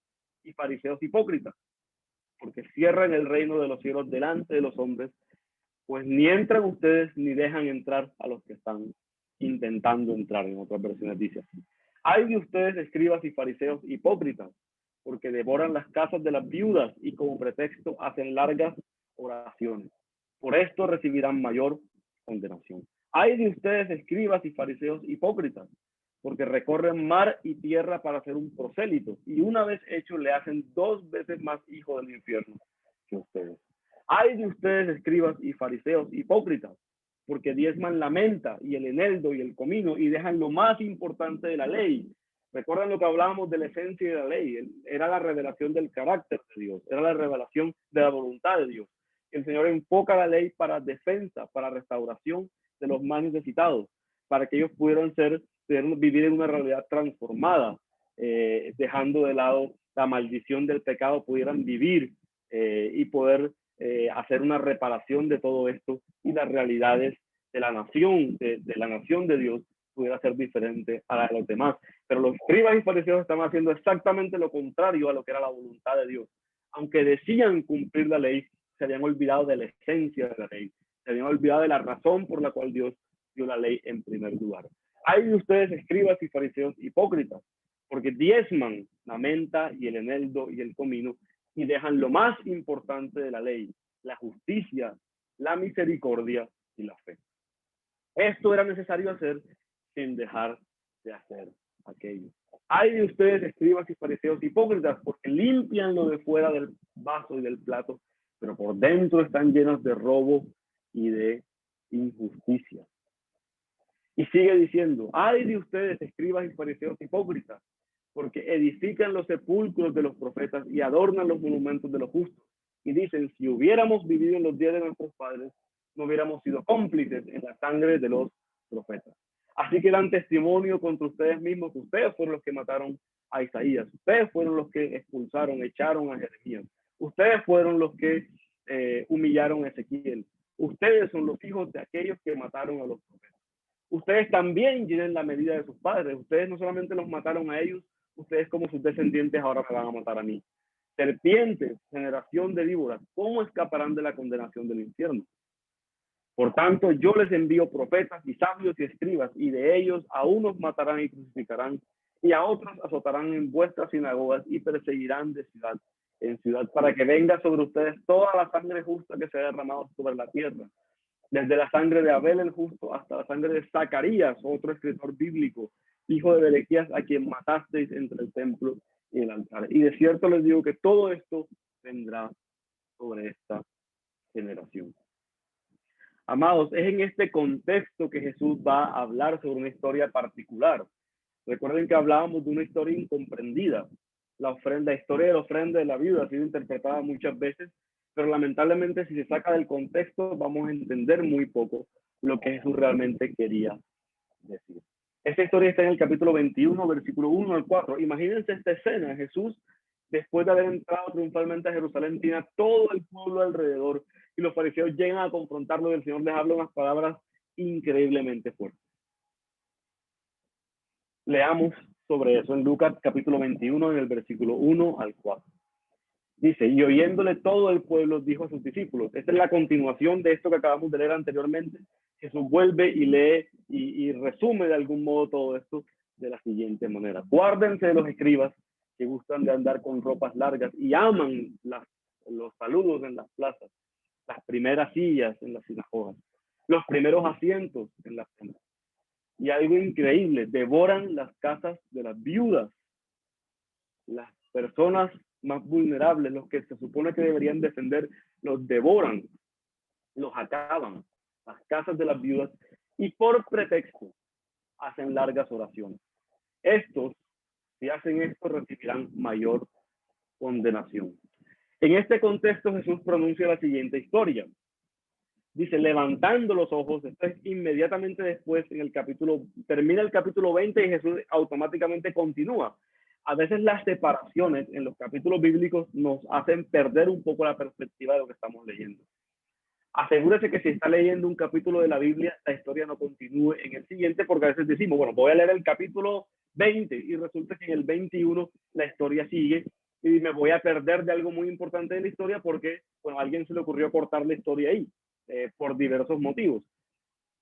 y fariseos hipócritas, porque cierran el reino de los cielos delante de los hombres, pues ni entran ustedes ni dejan entrar a los que están intentando entrar. En otras versiones dice así. Ay de ustedes, escribas y fariseos hipócritas, porque devoran las casas de las viudas y como pretexto hacen largas oraciones. Por esto recibirán mayor condenación. Ay de ustedes, escribas y fariseos hipócritas, porque recorren mar y tierra para hacer un prosélito, y una vez hecho le hacen 2 veces más hijo del infierno que ustedes. Ay de ustedes, escribas y fariseos hipócritas, porque diezman la menta y el eneldo y el comino y dejan lo más importante de la ley. Recuerdan lo que hablábamos de la esencia de la ley. Era la revelación del carácter de Dios, era la revelación de la voluntad de Dios. El Señor enfoca la ley para defensa, para restauración de los más necesitados, para que ellos pudieran vivir en una realidad transformada, dejando de lado la maldición del pecado, pudieran vivir y poder hacer una reparación de todo esto y las realidades de la nación, de la nación de Dios, pudiera ser diferente a la de los demás. Pero los escribas y fariseos estaban haciendo exactamente lo contrario a lo que era la voluntad de Dios. Aunque decían cumplir la ley, se habían olvidado de la esencia de la ley, se habían olvidado de la razón por la cual Dios dio la ley en primer lugar. Hay de ustedes, escribas y fariseos hipócritas, porque diezman la menta y el eneldo y el comino y dejan lo más importante de la ley, la justicia, la misericordia y la fe. Esto era necesario hacer sin dejar de hacer aquello. Hay de ustedes, escribas y fariseos hipócritas, porque limpian lo de fuera del vaso y del plato, pero por dentro están llenos de robo y de injusticia. Y sigue diciendo, hay de ustedes, escribas y fariseos hipócritas, porque edifican los sepulcros de los profetas y adornan los monumentos de los justos. Y dicen, si hubiéramos vivido en los días de nuestros padres, no hubiéramos sido cómplices en la sangre de los profetas. Así que dan testimonio contra ustedes mismos, que ustedes fueron los que mataron a Isaías, ustedes fueron los que expulsaron, echaron a Jeremías, ustedes fueron los que humillaron a Ezequiel, ustedes son los hijos de aquellos que mataron a los profetas. Ustedes también llenen la medida de sus padres, ustedes no solamente los mataron a ellos, ustedes como sus descendientes ahora me van a matar a mí. Serpientes, generación de víboras, ¿cómo escaparán de la condenación del infierno? Por tanto, yo les envío profetas y sabios y escribas, y de ellos a unos matarán y crucificarán, y a otros azotarán en vuestras sinagogas y perseguirán de ciudad en ciudad, para que venga sobre ustedes toda la sangre justa que se ha derramado sobre la tierra, desde la sangre de Abel el justo hasta la sangre de Zacarías, otro escritor bíblico, hijo de Berequías, a quien matasteis entre el templo y el altar. Y de cierto les digo que todo esto vendrá sobre esta generación. Amados, es en este contexto que Jesús va a hablar sobre una historia particular. Recuerden que hablábamos de una historia incomprendida. La historia de la ofrenda de la viuda ha sido interpretada muchas veces, pero lamentablemente si se saca del contexto vamos a entender muy poco lo que Jesús realmente quería decir. Esta historia está en el capítulo 21, versículo 1 al 4. Imagínense esta escena. Jesús, después de haber entrado triunfalmente a Jerusalén, tiene a todo el pueblo alrededor y los fariseos llegan a confrontarlo y el Señor les habla unas palabras increíblemente fuertes. Leamos sobre eso en Lucas capítulo 21, en el versículo 1 al 4. Dice, y oyéndole todo el pueblo, dijo a sus discípulos. Esta es la continuación de esto que acabamos de leer anteriormente. Jesús vuelve y lee y resume de algún modo todo esto de la siguiente manera. Guárdense de los escribas que gustan de andar con ropas largas y aman los saludos en las plazas, las primeras sillas en las sinagogas, los primeros asientos en las cenas. Y algo increíble, devoran las casas de las viudas, las personas más vulnerables, los que se supone que deberían defender, los devoran, los acaban, las casas de las viudas, y por pretexto hacen largas oraciones. Estos, si hacen esto, recibirán mayor condenación. En este contexto, Jesús pronuncia la siguiente historia. Dice, levantando los ojos, esto es inmediatamente después, termina el capítulo 20 y Jesús automáticamente continúa. A veces las separaciones en los capítulos bíblicos nos hacen perder un poco la perspectiva de lo que estamos leyendo. Asegúrese que si está leyendo un capítulo de la Biblia, la historia no continúe en el siguiente, porque a veces decimos, bueno, voy a leer el capítulo 20 y resulta que en el 21 la historia sigue y me voy a perder de algo muy importante de la historia porque, bueno, a alguien se le ocurrió cortar la historia ahí. Por diversos motivos.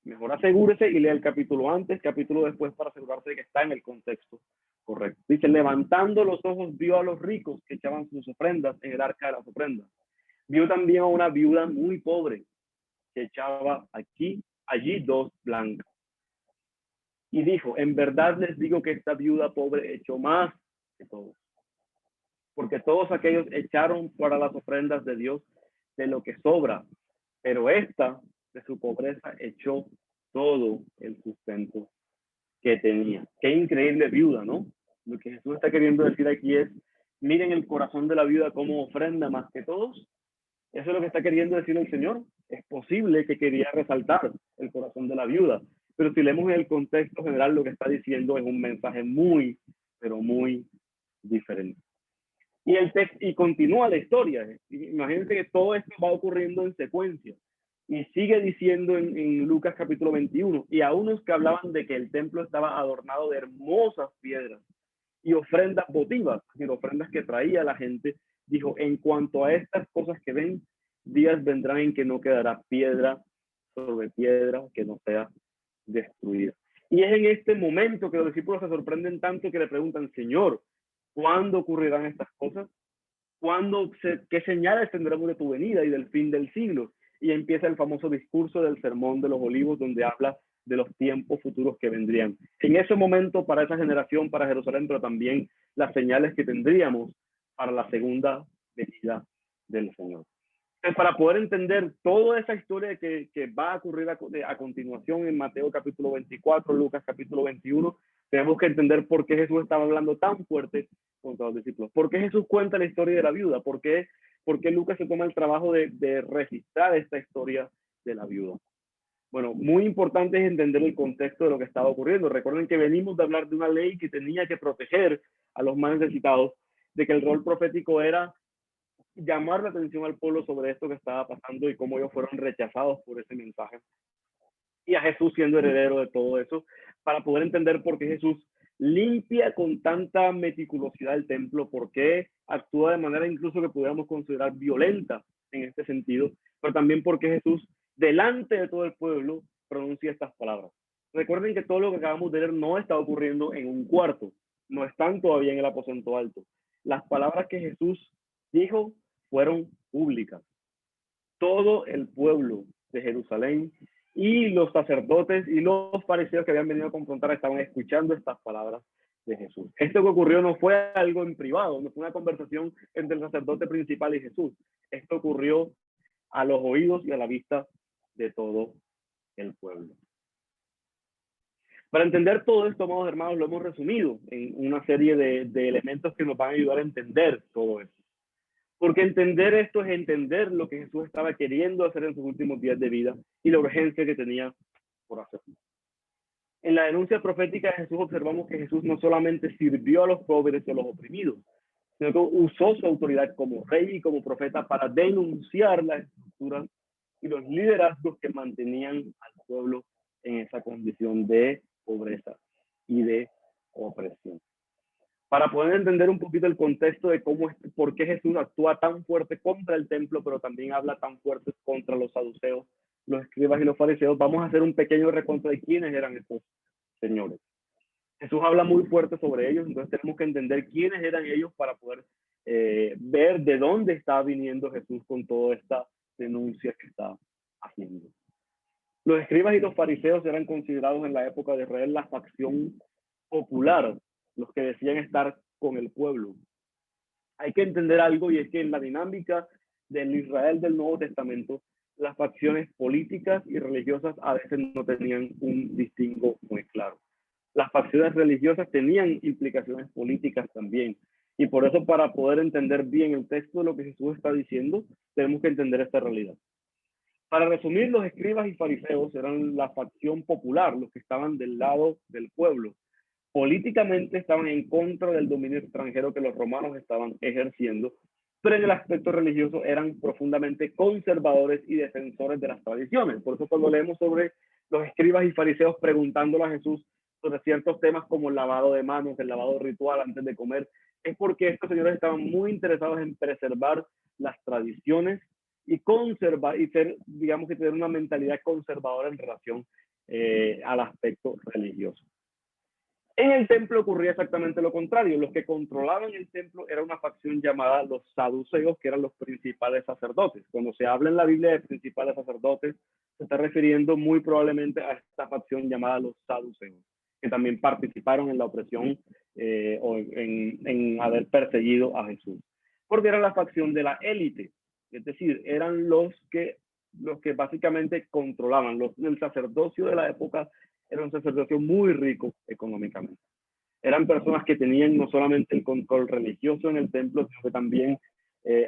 Mejor asegúrese y lea el capítulo antes, capítulo después para asegurarse de que está en el contexto correcto. Dice, levantando los ojos vio a los ricos que echaban sus ofrendas en el arca de las ofrendas. Vio también a una viuda muy pobre que echaba allí 2 blancas. Y dijo, en verdad les digo que esta viuda pobre echó más que todos. Porque todos aquellos echaron para las ofrendas de Dios de lo que sobra, pero esta de su pobreza echó todo el sustento que tenía. Qué increíble viuda, ¿no? Lo que Jesús está queriendo decir aquí es, miren el corazón de la viuda como ofrenda más que todos. Eso es lo que está queriendo decir el Señor. Es posible que quería resaltar el corazón de la viuda, pero si leemos en el contexto general, lo que está diciendo es un mensaje muy, pero muy diferente. Y continúa la historia. Imagínense que todo esto va ocurriendo en secuencia. Y sigue diciendo en Lucas capítulo 21, y a unos que hablaban de que el templo estaba adornado de hermosas piedras y ofrendas votivas, es decir, ofrendas que traía la gente, dijo, en cuanto a estas cosas que ven, días vendrán en que no quedará piedra sobre piedra que no sea destruida. Y es en este momento que los discípulos se sorprenden tanto que le preguntan, Señor, ¿cuándo ocurrirán estas cosas? ¿Qué señales tendremos de tu venida y del fin del siglo? Y empieza el famoso discurso del Sermón de los Olivos, donde habla de los tiempos futuros que vendrían. En ese momento, para esa generación, para Jerusalén, pero también las señales que tendríamos para la segunda venida del Señor. Entonces, para poder entender toda esa historia que va a ocurrir a continuación en Mateo capítulo 24, Lucas capítulo 21, tenemos que entender por qué Jesús estaba hablando tan fuerte contra los discípulos. ¿Por qué Jesús cuenta la historia de la viuda? ¿Por qué Lucas se toma el trabajo de registrar esta historia de la viuda? Bueno, muy importante es entender el contexto de lo que estaba ocurriendo. Recuerden que venimos de hablar de una ley que tenía que proteger a los más necesitados, de que el rol profético era llamar la atención al pueblo sobre esto que estaba pasando y cómo ellos fueron rechazados por ese mensaje. Y a Jesús siendo heredero de todo eso, para poder entender por qué Jesús limpia con tanta meticulosidad el templo, por qué actúa de manera incluso que pudiéramos considerar violenta en este sentido, pero también porque Jesús, delante de todo el pueblo, pronuncia estas palabras. Recuerden que todo lo que acabamos de leer no está ocurriendo en un cuarto, no están todavía en el aposento alto. Las palabras que Jesús dijo fueron públicas. Todo el pueblo de Jerusalén y los sacerdotes y los fariseos que habían venido a confrontar estaban escuchando estas palabras de Jesús. Esto que ocurrió no fue algo en privado, no fue una conversación entre el sacerdote principal y Jesús. Esto ocurrió a los oídos y a la vista de todo el pueblo. Para entender todo esto, amados hermanos, lo hemos resumido en una serie de elementos que nos van a ayudar a entender todo esto. Porque entender esto es entender lo que Jesús estaba queriendo hacer en sus últimos días de vida y la urgencia que tenía por hacerlo. En la denuncia profética de Jesús observamos que Jesús no solamente sirvió a los pobres y a los oprimidos, sino que usó su autoridad como rey y como profeta para denunciar las estructuras y los liderazgos que mantenían al pueblo en esa condición de pobreza y de opresión. Para poder entender un poquito el contexto de por qué Jesús actúa tan fuerte contra el templo, pero también habla tan fuerte contra los saduceos, los escribas y los fariseos, vamos a hacer un pequeño recuento de quiénes eran estos señores. Jesús habla muy fuerte sobre ellos, entonces tenemos que entender quiénes eran ellos para poder ver de dónde está viniendo Jesús con toda esta denuncia que está haciendo. Los escribas y los fariseos eran considerados en la época de Israel la facción popular, los que decían estar con el pueblo. Hay que entender algo, y es que en la dinámica del Israel del Nuevo Testamento, las facciones políticas y religiosas a veces no tenían un distingo muy claro. Las facciones religiosas tenían implicaciones políticas también. Y por eso, para poder entender bien el texto de lo que Jesús está diciendo, tenemos que entender esta realidad. Para resumir, los escribas y fariseos eran la facción popular, los que estaban del lado del pueblo. Políticamente estaban en contra del dominio extranjero que los romanos estaban ejerciendo, pero en el aspecto religioso eran profundamente conservadores y defensores de las tradiciones. Por eso cuando leemos sobre los escribas y fariseos preguntándole a Jesús sobre ciertos temas como el lavado de manos, el lavado ritual antes de comer, es porque estos señores estaban muy interesados en preservar las tradiciones y conservar y ser, digamos que tener una mentalidad conservadora en relación al aspecto religioso. En el templo ocurría exactamente lo contrario. Los que controlaban el templo era una facción llamada los saduceos, que eran los principales sacerdotes. Cuando se habla en la Biblia de principales sacerdotes, se está refiriendo muy probablemente a esta facción llamada los saduceos, que también participaron en la opresión o en haber perseguido a Jesús. Porque era la facción de la élite. Es decir, eran los que básicamente controlaban. El sacerdocio de la época era un sacerdocio muy rico económicamente. Eran personas que tenían no solamente el control religioso en el templo, sino que también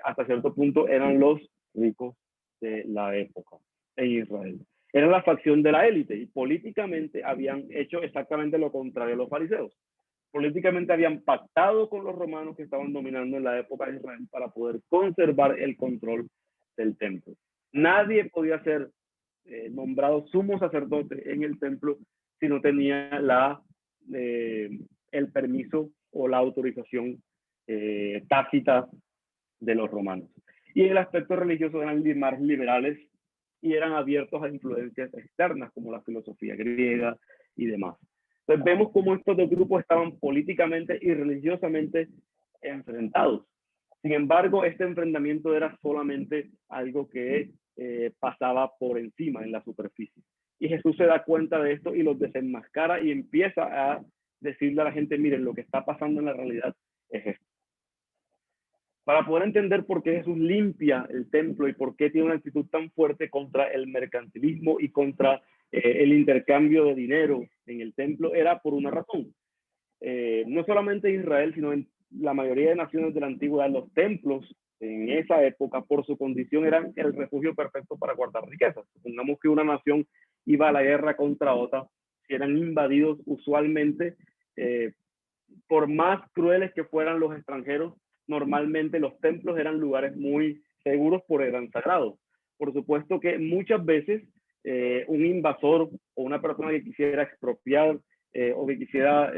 hasta cierto punto eran los ricos de la época en Israel. Era la facción de la élite y políticamente habían hecho exactamente lo contrario a los fariseos. Políticamente habían pactado con los romanos que estaban dominando en la época de Israel para poder conservar el control del templo. Nadie podía ser nombrado sumo sacerdote en el templo si no tenía el permiso o la autorización tácita de los romanos. Y en el aspecto religioso eran más liberales y eran abiertos a influencias externas como la filosofía griega y demás. Entonces vemos cómo estos dos grupos estaban políticamente y religiosamente enfrentados. Sin embargo, este enfrentamiento era solamente algo que pasaba por encima, en la superficie. Y Jesús se da cuenta de esto y los desenmascara y empieza a decirle a la gente, miren, lo que está pasando en la realidad es esto. Para poder entender por qué Jesús limpia el templo y por qué tiene una actitud tan fuerte contra el mercantilismo y contra el intercambio de dinero en el templo, era por una razón. No solamente en Israel, sino en la mayoría de naciones de la antigüedad, los templos en esa época, por su condición, eran el refugio perfecto para guardar riquezas. Supongamos que una nación iba a la guerra contra otra, si eran invadidos usualmente, por más crueles que fueran los extranjeros, normalmente los templos eran lugares muy seguros por eran sagrados. Por supuesto que muchas veces un invasor o una persona que quisiera expropiar o que quisiera,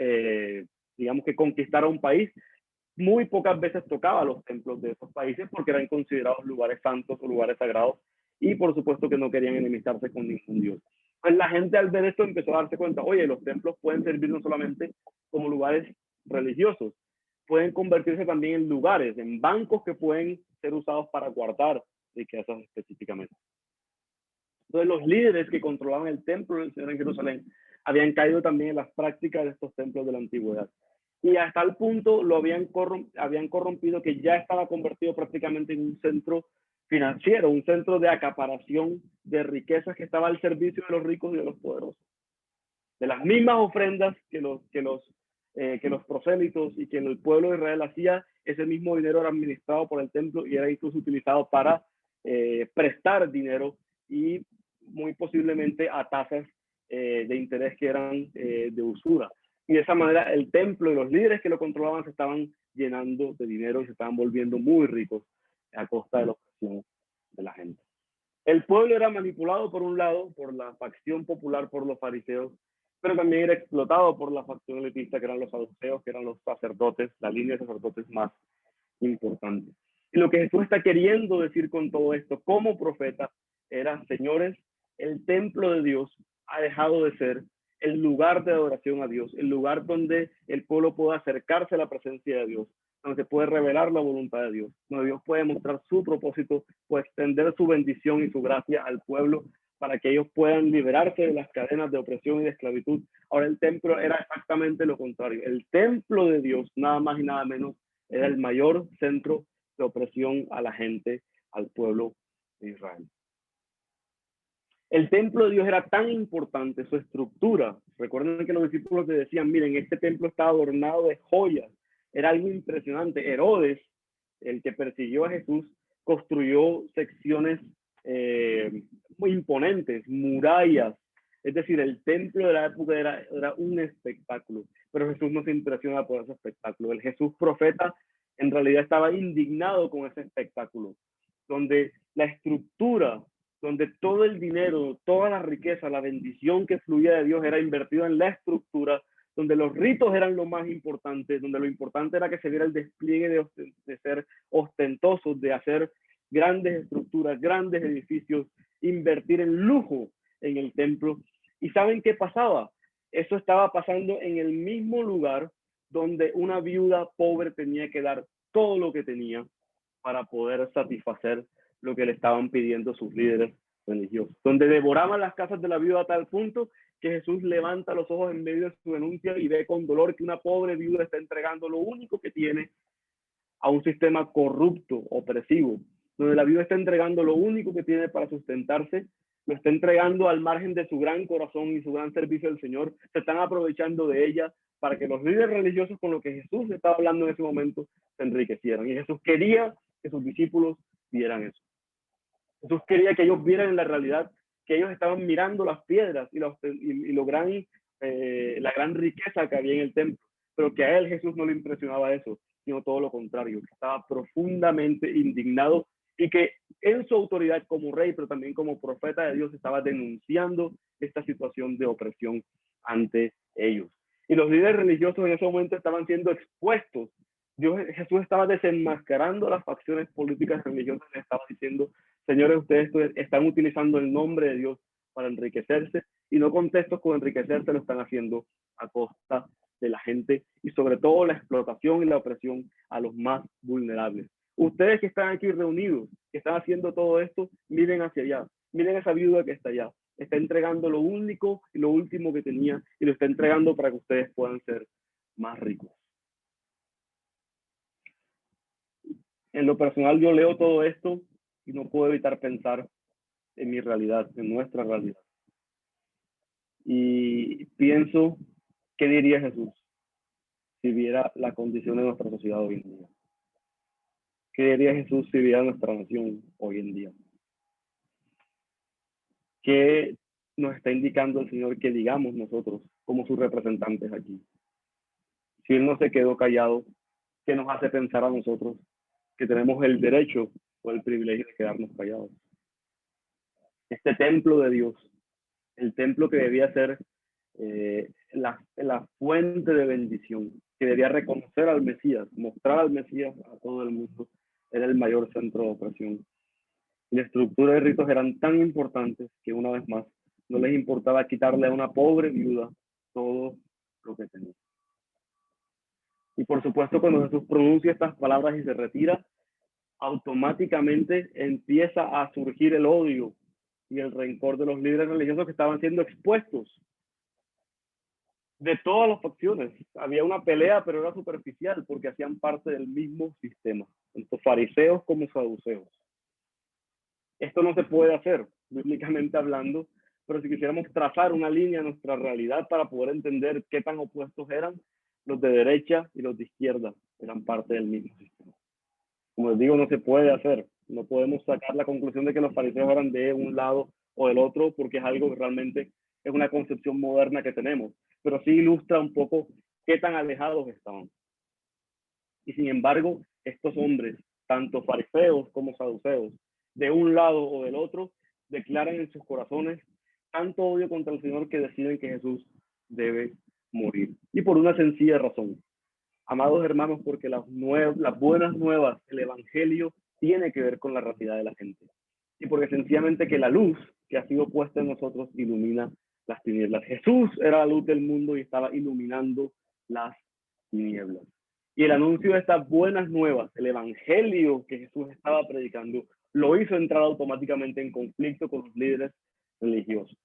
digamos que conquistar a un país, muy pocas veces tocaba los templos de esos países porque eran considerados lugares santos o lugares sagrados y por supuesto que no querían enemistarse con ningún dios. Pues la gente al ver esto empezó a darse cuenta, oye, los templos pueden servir no solamente como lugares religiosos, pueden convertirse también en lugares, en bancos que pueden ser usados para guardar riquezas específicamente. Entonces los líderes que controlaban el templo del Señor en Jerusalén habían caído también en las prácticas de estos templos de la antigüedad. y hasta el punto lo habían corrompido que ya estaba convertido prácticamente en un centro financiero, un centro de acaparación de riquezas que estaba al servicio de los ricos y de los poderosos. De las mismas ofrendas que los prosélitos y que el pueblo de Israel hacía, ese mismo dinero era administrado por el templo y era incluso utilizado para prestar dinero y muy posiblemente a tasas de interés que eran de usura. Y de esa manera el templo y los líderes que lo controlaban se estaban llenando de dinero y se estaban volviendo muy ricos a costa de la opresión de la gente. El pueblo era manipulado por un lado por la facción popular, por los fariseos, pero también era explotado por la facción elitista, que eran los saduceos, que eran los sacerdotes, la línea de sacerdotes más importante. Y lo que Jesús está queriendo decir con todo esto como profeta era, señores, el templo de Dios ha dejado de ser el lugar de adoración a Dios, el lugar donde el pueblo pueda acercarse a la presencia de Dios, donde se puede revelar la voluntad de Dios, donde Dios puede mostrar su propósito, puede extender su bendición y su gracia al pueblo para que ellos puedan liberarse de las cadenas de opresión y de esclavitud. Ahora el templo era exactamente lo contrario. El templo de Dios, nada más y nada menos, era el mayor centro de opresión a la gente, al pueblo de Israel. El templo de Dios era tan importante, su estructura. Recuerden que los discípulos le decían, miren, este templo está adornado de joyas. Era algo impresionante. Herodes, el que persiguió a Jesús, construyó secciones muy imponentes, murallas. Es decir, el templo de la época era un espectáculo. Pero Jesús no se impresiona por ese espectáculo. El Jesús profeta en realidad estaba indignado con ese espectáculo, donde la estructura, donde todo el dinero, toda la riqueza, la bendición que fluía de Dios era invertida en la estructura, donde los ritos eran lo más importante, donde lo importante era que se viera el despliegue de ser ostentosos, de hacer grandes estructuras, grandes edificios, invertir en lujo en el templo. ¿Y saben qué pasaba? Eso estaba pasando en el mismo lugar donde una viuda pobre tenía que dar todo lo que tenía para poder satisfacer lo que le estaban pidiendo sus líderes religiosos, donde devoraban las casas de la viuda a tal punto que Jesús levanta los ojos en medio de su denuncia y ve con dolor que una pobre viuda está entregando lo único que tiene a un sistema corrupto, opresivo, donde la viuda está entregando lo único que tiene para sustentarse, lo está entregando al margen de su gran corazón y su gran servicio al Señor, se están aprovechando de ella para que los líderes religiosos con los que Jesús estaba hablando en ese momento se enriquecieran. Y Jesús quería que sus discípulos vieran eso. Jesús quería que ellos vieran en la realidad que ellos estaban mirando las piedras y la gran riqueza que había en el templo, pero que a él Jesús no le impresionaba eso, sino todo lo contrario, que estaba profundamente indignado y que en su autoridad como rey, pero también como profeta de Dios, estaba denunciando esta situación de opresión ante ellos. Y los líderes religiosos en ese momento estaban siendo expuestos. Jesús estaba desenmascarando las facciones políticas religiosas, le estaba diciendo, señores, ustedes están utilizando el nombre de Dios para enriquecerse y no contentos con enriquecerse, lo están haciendo a costa de la gente y sobre todo la explotación y la opresión a los más vulnerables. Ustedes que están aquí reunidos, que están haciendo todo esto, miren hacia allá, miren a esa viuda que está allá, está entregando lo único y lo último que tenía y lo está entregando para que ustedes puedan ser más ricos. En lo personal yo leo todo esto y no puedo evitar pensar en mi realidad, en nuestra realidad. Y pienso, ¿qué diría Jesús si viera la condición de nuestra sociedad hoy en día? ¿Qué diría Jesús si viera nuestra nación hoy en día? ¿Qué nos está indicando el Señor que digamos nosotros como sus representantes aquí? Si Él no se quedó callado, ¿qué nos hace pensar a nosotros que tenemos el derecho o el privilegio de quedarnos callados? Este templo de Dios, el templo que debía ser la fuente de bendición, que debía reconocer al Mesías, mostrar al Mesías a todo el mundo, era el mayor centro de opresión. Y la estructura de ritos eran tan importantes que una vez más no les importaba quitarle a una pobre viuda todo lo que tenía. Y por supuesto, cuando Jesús pronuncia estas palabras y se retira, automáticamente empieza a surgir el odio y el rencor de los líderes religiosos que estaban siendo expuestos. de todas las facciones. Había una pelea, pero era superficial porque hacían parte del mismo sistema, tanto fariseos como saduceos. Esto no se puede hacer, bíblicamente hablando, pero si quisiéramos trazar una línea en nuestra realidad para poder entender qué tan opuestos eran, los de derecha y los de izquierda eran parte del mismo sistema. Como les digo, no se puede hacer. No podemos sacar la conclusión de que los fariseos eran de un lado o del otro, porque es algo que realmente es una concepción moderna que tenemos, pero sí ilustra un poco qué tan alejados estaban. Y sin embargo, estos hombres, tanto fariseos como saduceos, de un lado o del otro, declaran en sus corazones tanto odio contra el Señor que deciden que Jesús debe morir. Y por una sencilla razón. Amados hermanos, porque las buenas nuevas, el Evangelio, tiene que ver con la realidad de la gente. Y porque sencillamente que la luz que ha sido puesta en nosotros ilumina las tinieblas. Jesús era la luz del mundo y estaba iluminando las tinieblas. Y el anuncio de estas buenas nuevas, el Evangelio que Jesús estaba predicando, lo hizo entrar automáticamente en conflicto con los líderes religiosos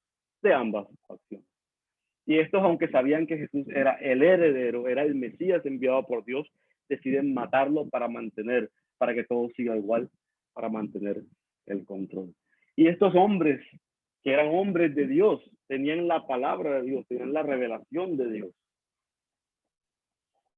de ambas facciones. Y estos, aunque sabían que Jesús era el heredero, era el Mesías enviado por Dios, deciden matarlo para que todo siga igual, para mantener el control. Y estos hombres, que eran hombres de Dios, tenían la palabra de Dios, tenían la revelación de Dios.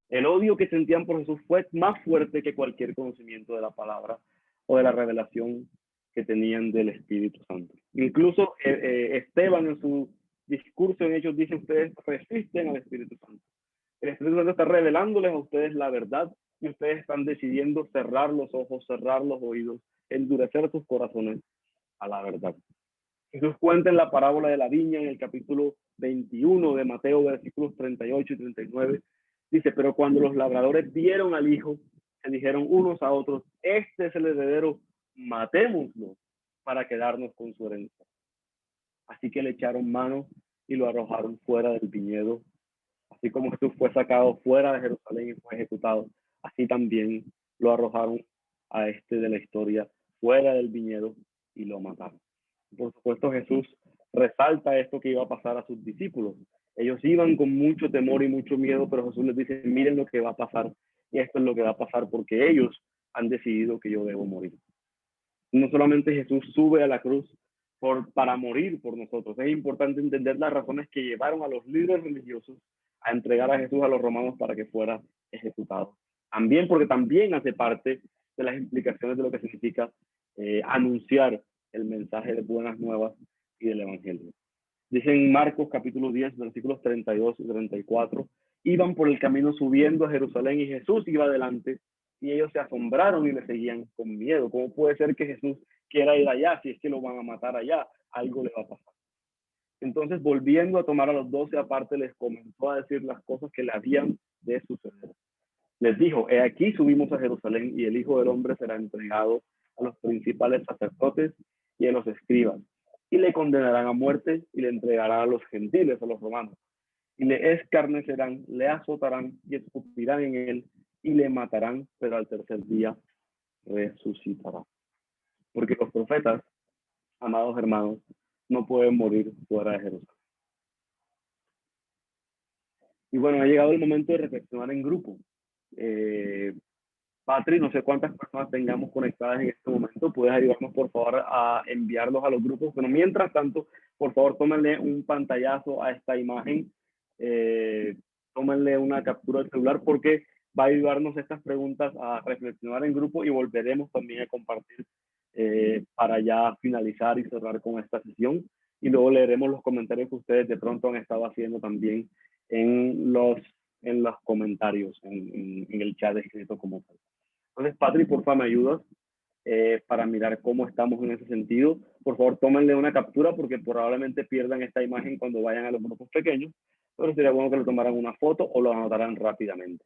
El odio que sentían por Jesús fue más fuerte que cualquier conocimiento de la palabra o de la revelación que tenían del Espíritu Santo. Incluso Esteban en su discurso en Hechos dice: ustedes resisten al Espíritu Santo. El Espíritu Santo está revelándoles a ustedes la verdad y ustedes están decidiendo cerrar los ojos, cerrar los oídos, endurecer sus corazones a la verdad. Jesús cuenta en la parábola de la viña en el capítulo 21 de Mateo, versículos 38 y 39, dice: pero cuando los labradores vieron al hijo, se dijeron unos a otros: este es el heredero, matémoslo para quedarnos con su herencia. Así que le echaron mano y lo arrojaron fuera del viñedo. Así como Jesús fue sacado fuera de Jerusalén y fue ejecutado, así también lo arrojaron a este de la historia fuera del viñedo y lo mataron. Por supuesto, Jesús resalta esto que iba a pasar a sus discípulos. Ellos iban con mucho temor y mucho miedo, pero Jesús les dice: miren lo que va a pasar, y esto es lo que va a pasar porque ellos han decidido que yo debo morir. No solamente Jesús sube a la cruz para morir por nosotros, es importante entender las razones que llevaron a los líderes religiosos a entregar a Jesús a los romanos para que fuera ejecutado. También porque también hace parte de las implicaciones de lo que significa anunciar el mensaje de buenas nuevas y del Evangelio. Dice en Marcos capítulo 10, versículos 32 y 34, iban por el camino subiendo a Jerusalén y Jesús iba adelante y ellos se asombraron y le seguían con miedo. ¿Cómo puede ser que Jesús quiera ir allá si es que lo van a matar allá? Algo le va a pasar. Entonces, volviendo a tomar a los 12 aparte, les comenzó a decir las cosas que le habían de suceder. Les dijo: he aquí subimos a Jerusalén y el Hijo del Hombre será entregado a los principales sacerdotes y a los escribas, y le condenarán a muerte y le entregarán a los gentiles, a los romanos, y le escarnecerán, le azotarán y escupirán en él y le matarán, pero al tercer día resucitará. Porque los profetas, amados hermanos, no pueden morir fuera de Jerusalén. Y bueno, ha llegado el momento de reflexionar en grupo. Patri, no sé cuántas personas tengamos conectadas en este momento. Puedes ayudarnos, por favor, a enviarlos a los grupos. Pero mientras tanto, por favor, tómenle un pantallazo a esta imagen. Tómenle una captura del celular porque va a ayudarnos estas preguntas a reflexionar en grupo y volveremos también a compartir para ya finalizar y cerrar con esta sesión. Y luego leeremos los comentarios que ustedes de pronto han estado haciendo también en los comentarios, en el chat escrito como tal. Entonces, Patri, por favor, me ayudas para mirar cómo estamos en ese sentido. Por favor, tómenle una captura porque probablemente pierdan esta imagen cuando vayan a los grupos pequeños, pero sería bueno que le tomaran una foto o lo anotaran rápidamente.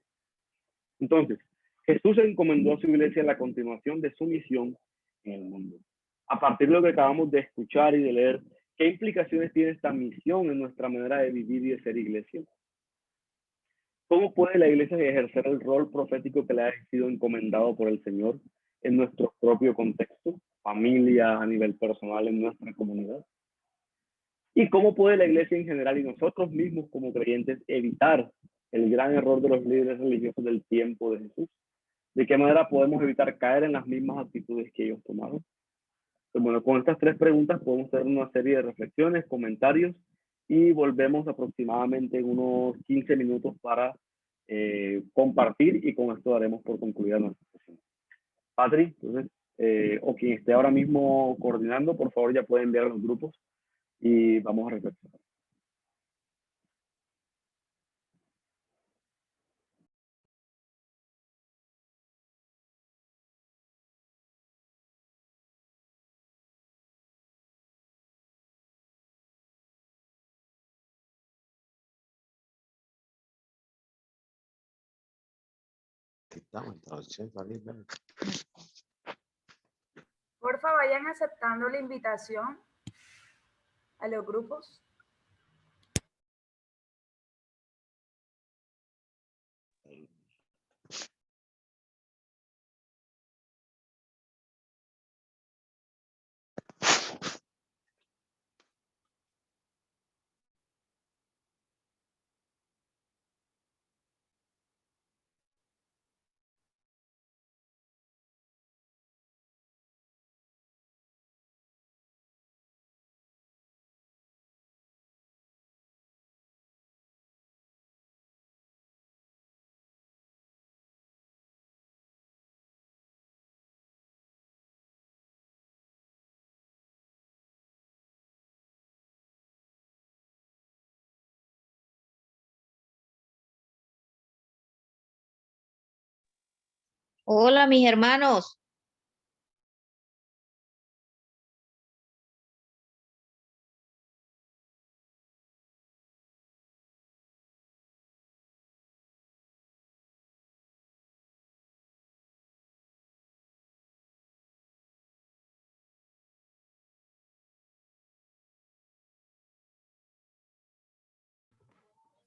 Entonces, Jesús encomendó a su iglesia la continuación de su misión en el mundo. A partir de lo que acabamos de escuchar y de leer, ¿qué implicaciones tiene esta misión en nuestra manera de vivir y de ser iglesia? ¿Cómo puede la iglesia ejercer el rol profético que le ha sido encomendado por el Señor en nuestro propio contexto, familia, a nivel personal, en nuestra comunidad? y cómo puede la iglesia en general y nosotros mismos como creyentes evitar el gran error de los líderes religiosos del tiempo de Jesús. ¿De qué manera podemos evitar caer en las mismas actitudes que ellos tomaron? Pues bueno, con estas 3 preguntas podemos hacer una serie de reflexiones, comentarios y volvemos aproximadamente en unos 15 minutos para compartir, y con esto daremos por concluida nuestra sesión. Patri, entonces, o quien esté ahora mismo coordinando, por favor ya puede enviar a los grupos y vamos a reflexionar. Porfa, vayan aceptando la invitación a los grupos. Hola, mis hermanos.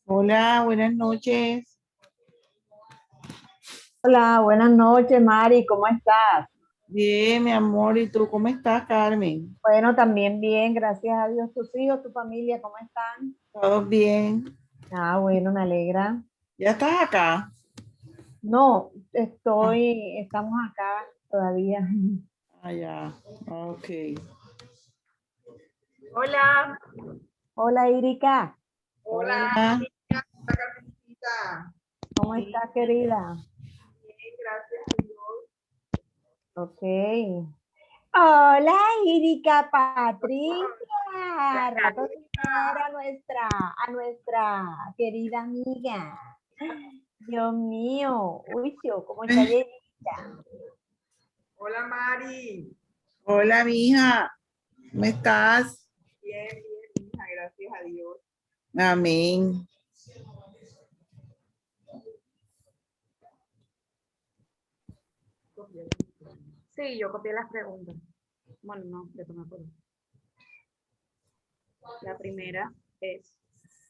Hola, buenas noches. Hola, buenas noches, Mari, ¿cómo estás? Bien, mi amor, ¿y tú cómo estás, Carmen? Bueno, también bien, gracias a Dios. ¿Tus hijos, tu familia, cómo están? ¿Todos bien? Ah, bueno, me alegra. ¿Ya estás acá? No, estamos acá todavía. Ah, ya. Ok. Hola. Hola, Erika, Hola. ¿cómo estás, querida? Bien, gracias. Ok. Hola, Erika Patricia. Rato sin ver a nuestra querida amiga. Dios mío, Uicio, ¿cómo está Erika? Hola, Mari. Hola, mija. ¿Cómo estás? Bien, bien, hija, gracias a Dios. Amén. Sí, yo copié las preguntas. Bueno, no, ya tomé por. La primera es.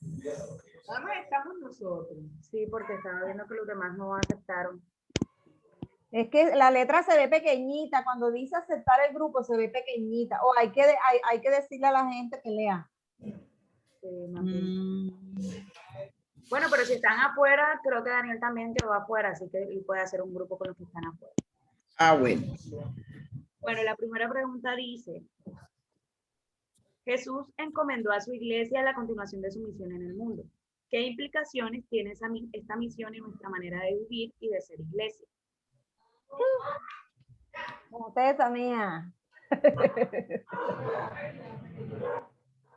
¿Dónde estamos nosotros? Sí, porque estaba viendo que los demás no aceptaron. Es que la letra se ve pequeñita, cuando dice aceptar el grupo se ve pequeñita, o hay que decirle a la gente que lea. Bueno, pero si están afuera, creo que Daniel también quedó afuera, así que él puede hacer un grupo con los que están afuera. Ah, bueno. Bueno, la primera pregunta dice, Jesús encomendó a su iglesia la continuación de su misión en el mundo. ¿Qué implicaciones tiene esta misión en nuestra manera de vivir y de ser iglesia? ¿Cómo te esa mía?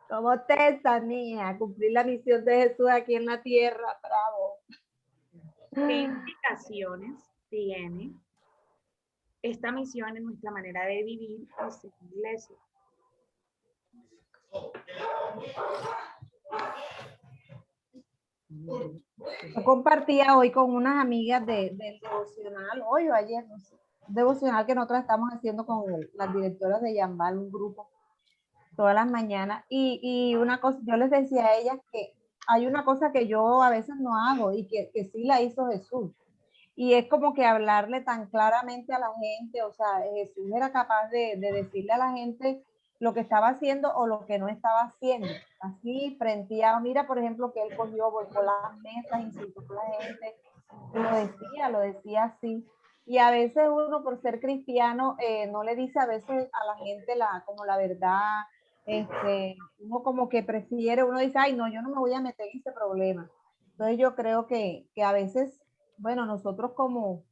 ¿Cómo te esa mía? Cumplir la misión de Jesús aquí en la tierra, bravo. ¿Qué implicaciones tiene esta misión en nuestra manera de vivir y ser iglesia? Yo compartía hoy con unas amigas del devocional, hoy o ayer, no sé, devocional que nosotros estamos haciendo con las directoras de Yambal, un grupo, todas las mañanas, y una cosa, yo les decía a ellas que hay una cosa que yo a veces no hago y que sí la hizo Jesús, y es como que hablarle tan claramente a la gente, o sea, Jesús era capaz de decirle a la gente lo que estaba haciendo o lo que no estaba haciendo. Así, frente a, mira, por ejemplo, que él cogió, volcó las mesas, insultó a la gente, lo decía así. Y a veces uno, por ser cristiano, no le dice a veces a la gente como la verdad. Uno como que prefiere, uno dice, ay, no, yo no me voy a meter en ese problema. Entonces yo creo que a veces, bueno, nosotros como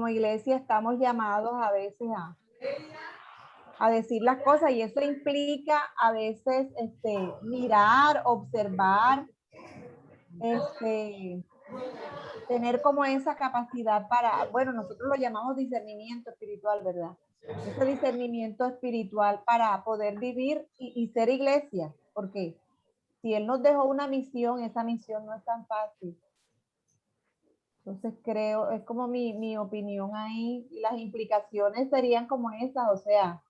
iglesia estamos llamados a veces a decir las cosas y eso implica a veces mirar, observar, tener como esa capacidad para, bueno, nosotros lo llamamos discernimiento espiritual, ¿verdad? Ese discernimiento espiritual para poder vivir y ser iglesia, porque si Él nos dejó una misión, esa misión no es tan fácil. Entonces creo, es como mi opinión ahí, y las implicaciones serían como esas, o sea,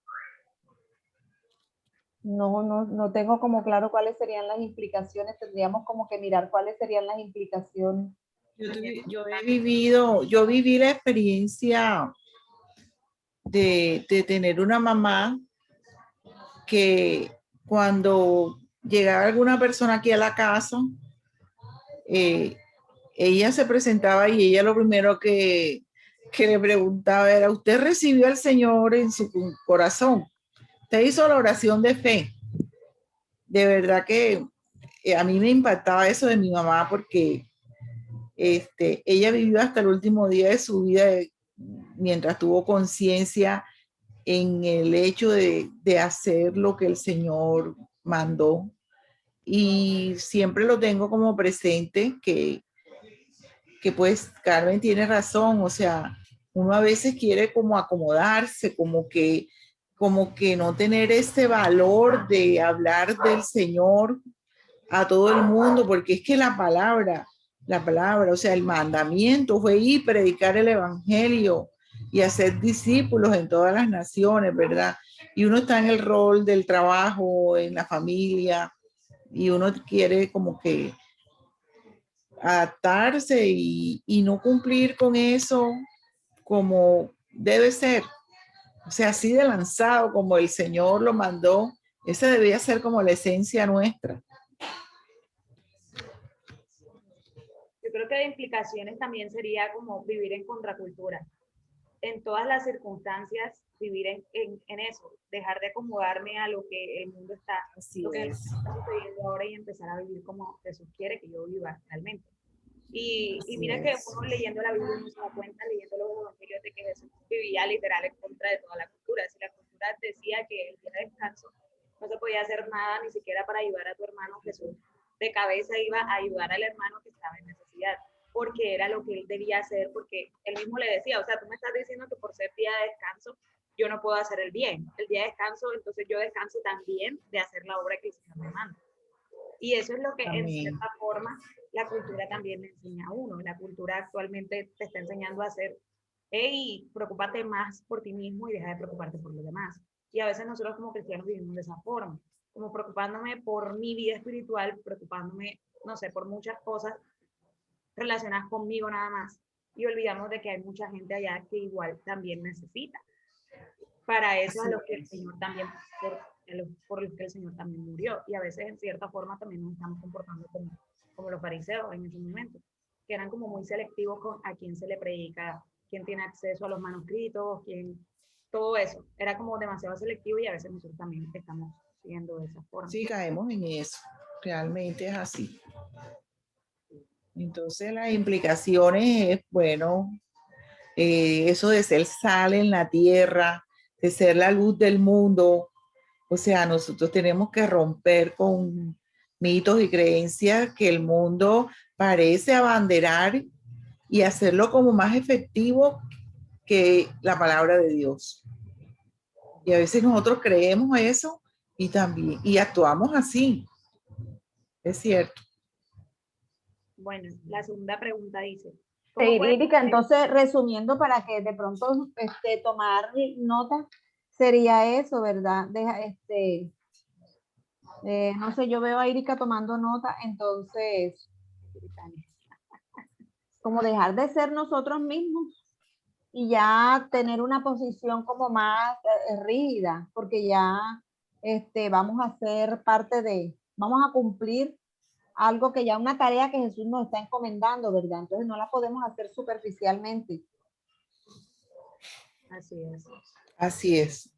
no tengo como claro cuáles serían las implicaciones, tendríamos como que mirar cuáles serían las implicaciones. Yo viví la experiencia de tener una mamá que cuando llegaba alguna persona aquí a la casa, ella se presentaba y ella lo primero que le preguntaba era, ¿usted recibió al Señor en su corazón? ¿Usted hizo la oración de fe? De verdad que a mí me impactaba eso de mi mamá porque ella vivió hasta el último día de su vida mientras tuvo conciencia en el hecho de hacer lo que el Señor mandó. Y siempre lo tengo como presente que pues Carmen tiene razón, o sea, uno a veces quiere como acomodarse, como que no tener ese valor de hablar del Señor a todo el mundo, porque es que la palabra, o sea, el mandamiento fue ir, predicar el evangelio y hacer discípulos en todas las naciones, ¿verdad? Y uno está en el rol del trabajo, en la familia, y uno quiere como que adaptarse y no cumplir con eso como debe ser. O sea, así de lanzado como el Señor lo mandó, esa debía ser como la esencia nuestra. Yo creo que de implicaciones también sería como vivir en contracultura. En todas las circunstancias, vivir en eso, dejar de acomodarme a lo que el mundo está, Así lo que es. está sucediendo ahora y empezar a vivir como Jesús quiere que yo viva realmente. Y mira que uno leyendo la Biblia uno se da cuenta, leyendo los evangelios, de que Jesús vivía literal en contra de toda la cultura. Si la cultura decía que el día de descanso no se podía hacer nada, ni siquiera para ayudar a tu hermano, Jesús de cabeza iba a ayudar al hermano que estaba en necesidad, porque era lo que él debía hacer, porque él mismo le decía, o sea, tú me estás diciendo que por ser día de descanso yo no puedo hacer el bien. El día de descanso, entonces yo descanso también de hacer la obra que el Señor me manda. Y eso es lo que en cierta forma la cultura también le enseña a uno. La cultura actualmente te está enseñando a hacer, hey, preocúpate más por ti mismo y deja de preocuparte por los demás. Y a veces nosotros como cristianos vivimos de esa forma, como preocupándome por mi vida espiritual, preocupándome, no sé, por muchas cosas relacionadas conmigo nada más. Y olvidamos de que hay mucha gente allá que igual también necesita. Para eso a los que el Señor también, por los que el Señor también murió. Y a veces en cierta forma también nos estamos comportando como los fariseos en ese momento, que eran como muy selectivos con a quién se le predica, quién tiene acceso a los manuscritos, todo eso. Era como demasiado selectivo y a veces nosotros también estamos siguiendo de esa forma. Sí, caemos en eso. Realmente es así. Entonces las implicaciones es, bueno, eso de ser sal en la tierra, de ser la luz del mundo. O sea, nosotros tenemos que romper con mitos y creencias que el mundo parece abanderar y hacerlo como más efectivo que la palabra de Dios. Y a veces nosotros creemos eso y también, y actuamos así. Es cierto. Bueno, la segunda pregunta dice, Sí, Lírica, entonces resumiendo para que de pronto tomar nota sería eso, ¿verdad? No sé, yo veo a Erika tomando nota, entonces como dejar de ser nosotros mismos y ya tener una posición como más rígida, porque ya vamos a ser parte de, vamos a cumplir algo que ya una tarea que Jesús nos está encomendando, ¿verdad? Entonces no la podemos hacer superficialmente. Así es. Así es.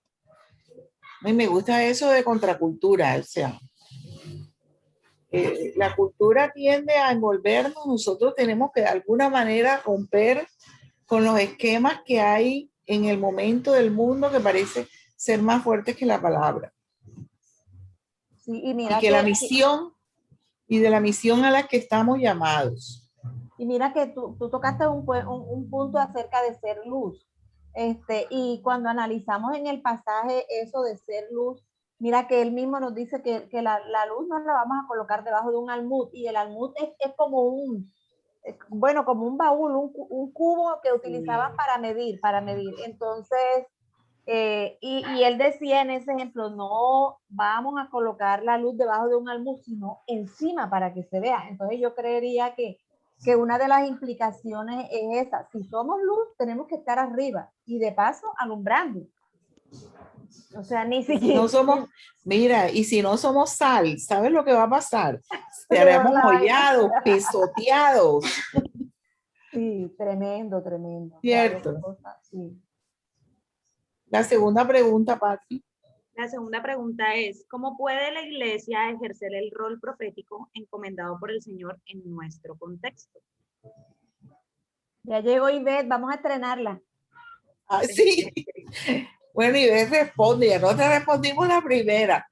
A mí me gusta eso de contracultura, o sea, la cultura tiende a envolvernos, nosotros tenemos que de alguna manera romper con los esquemas que hay en el momento del mundo que parece ser más fuertes que la palabra. Sí, y mira Y que la misión y de la misión a la que estamos llamados. Y mira que tú tocaste un punto acerca de ser luz. Y cuando analizamos en el pasaje eso de ser luz, mira que él mismo nos dice que la luz no la vamos a colocar debajo de un almud, y el almud es como como un baúl, un cubo que utilizaban para medir. Entonces, y él decía en ese ejemplo, no vamos a colocar la luz debajo de un almud, sino encima para que se vea. Entonces yo creería que una de las implicaciones es esa: si somos luz, tenemos que estar arriba y de paso alumbrando. O sea, ni siquiera... No somos, mira, y si no somos sal, ¿sabes lo que va a pasar? Seremos hollados, pisoteados. Sí, tremendo. Cierto. Sí. La segunda pregunta, Patri. La segunda pregunta es, ¿cómo puede la iglesia ejercer el rol profético encomendado por el Señor en nuestro contexto? Ya llegó Ivette, vamos a estrenarla. Ah, sí. Bueno, Ivette responde, ya no te respondimos la primera.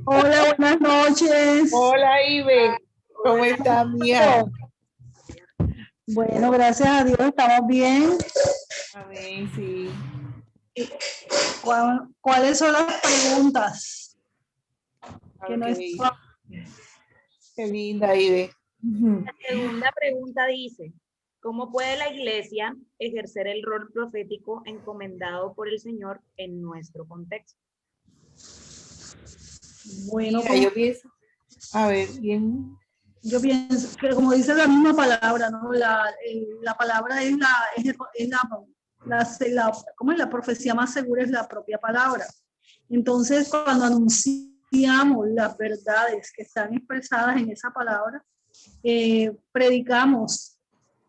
Hola, buenas noches. Hola, Ivette. ¿Cómo estás, mía? Bueno, gracias a Dios, estamos bien. Amén, sí. ¿Cuáles son las preguntas? Okay. Qué linda, Ivette. La segunda pregunta dice, ¿cómo puede la iglesia ejercer el rol profético encomendado por el Señor en nuestro contexto? Bueno, mira, yo pienso, a ver, bien. Yo pienso que, como dice la misma palabra, ¿no? La palabra es ¿cómo es? La profecía más segura es la propia palabra. Entonces, cuando anunciamos las verdades que están expresadas en esa palabra, predicamos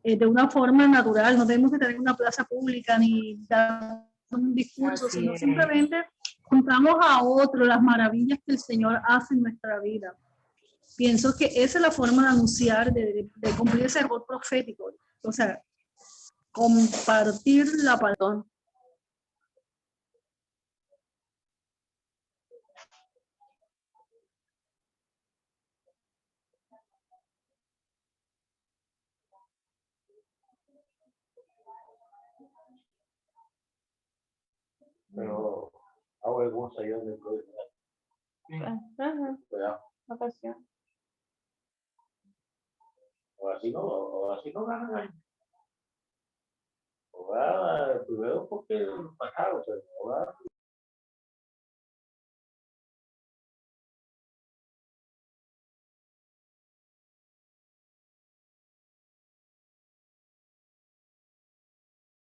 de una forma natural. No tenemos que tener una plaza pública ni dar un discurso, sino simplemente contamos a otros las maravillas que el Señor hace en nuestra vida. Pienso que esa es la forma de anunciar, de cumplir ese rol profético. O sea, compartir la palabra. Pero hago algún sellón dentro de Ocasión. o así no ganan. O va primero porque pasaron, pero no va.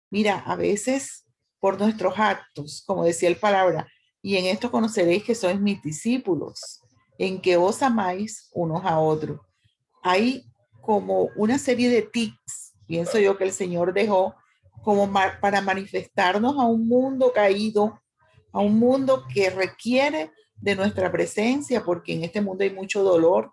Mira, a veces por nuestros actos, como decía el palabra, y en esto conoceréis que sois mis discípulos, en que os amáis unos a otros. Hay como una serie de tics, pienso yo, que el Señor dejó como para manifestarnos a un mundo caído, a un mundo que requiere de nuestra presencia, porque en este mundo hay mucho dolor,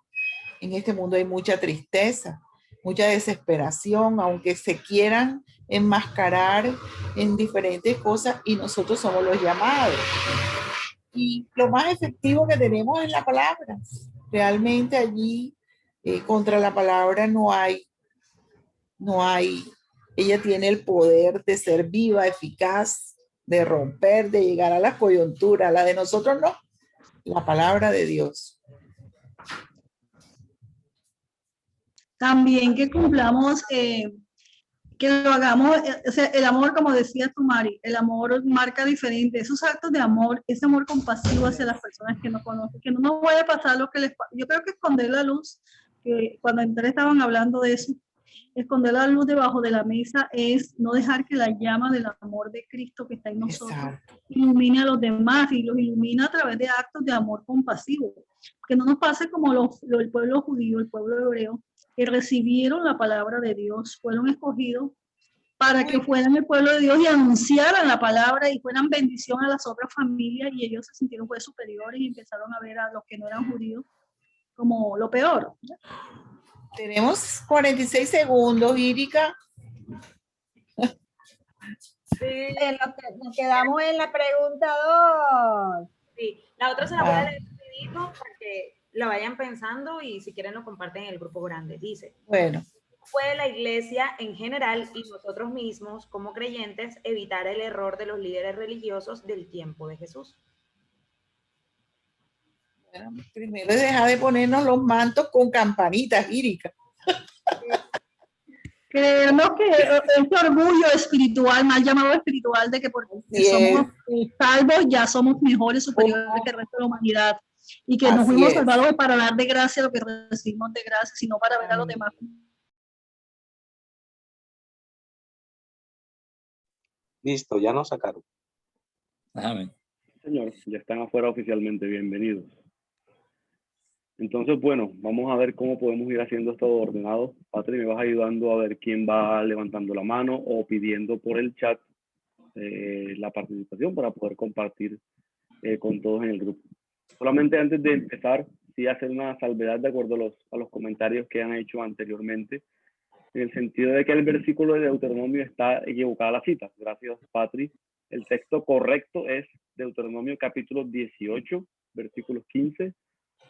en este mundo hay mucha tristeza, mucha desesperación, aunque se quieran enmascarar en diferentes cosas, y nosotros somos los llamados. Y lo más efectivo que tenemos es la palabra. Realmente allí contra la palabra no hay, ella tiene el poder de ser viva, eficaz, de romper, de llegar a las coyunturas. La de nosotros no, la palabra de Dios. También que cumplamos, que lo hagamos, o sea, el amor, como decía tu Mari, el amor marca diferente. Esos actos de amor, ese amor compasivo hacia las personas que no conocen, que no nos vaya a pasar lo que les pasa. Yo creo que esconder la luz, que cuando entré estaban hablando de eso, Esconder la luz debajo de la mesa es no dejar que la llama del amor de Cristo que está en nosotros Exacto. ilumine a los demás y los ilumina a través de actos de amor compasivo. Que no nos pase como el pueblo judío, el pueblo hebreo, que recibieron la palabra de Dios, fueron escogidos para que fueran el pueblo de Dios y anunciaran la palabra y fueran bendición a las otras familias, y ellos se sintieron pues superiores y empezaron a ver a los que no eran judíos como lo peor. Tenemos 46 segundos, Irica. Sí, Nos quedamos en la pregunta 2. sí. La otra se la voy a leer rapidito para que la vayan pensando y si quieren lo comparten en el grupo grande. Dice, Bueno, puede la iglesia en general y nosotros mismos como creyentes evitar el error de los líderes religiosos del tiempo de Jesús? primero deja de ponernos los mantos con campanitas, Irica. Creernos que ese orgullo espiritual, mal llamado espiritual, de que porque somos salvos ya somos mejores, superiores que el resto de la humanidad, y que nos fuimos salvados para dar de gracia lo que recibimos de gracia, sino para ver a los demás. Listo, ya nos sacaron. Amén. Señor, ya están afuera oficialmente, bienvenidos. Entonces, bueno, vamos a ver cómo podemos ir haciendo esto ordenado. Patri, me vas ayudando a ver quién va levantando la mano o pidiendo por el chat la participación para poder compartir con todos en el grupo. Solamente antes de empezar, sí hacer una salvedad de acuerdo a los comentarios que han hecho anteriormente, en el sentido de que el versículo de Deuteronomio está equivocada la cita. Gracias, Patri. El texto correcto es Deuteronomio capítulo 18, versículos 15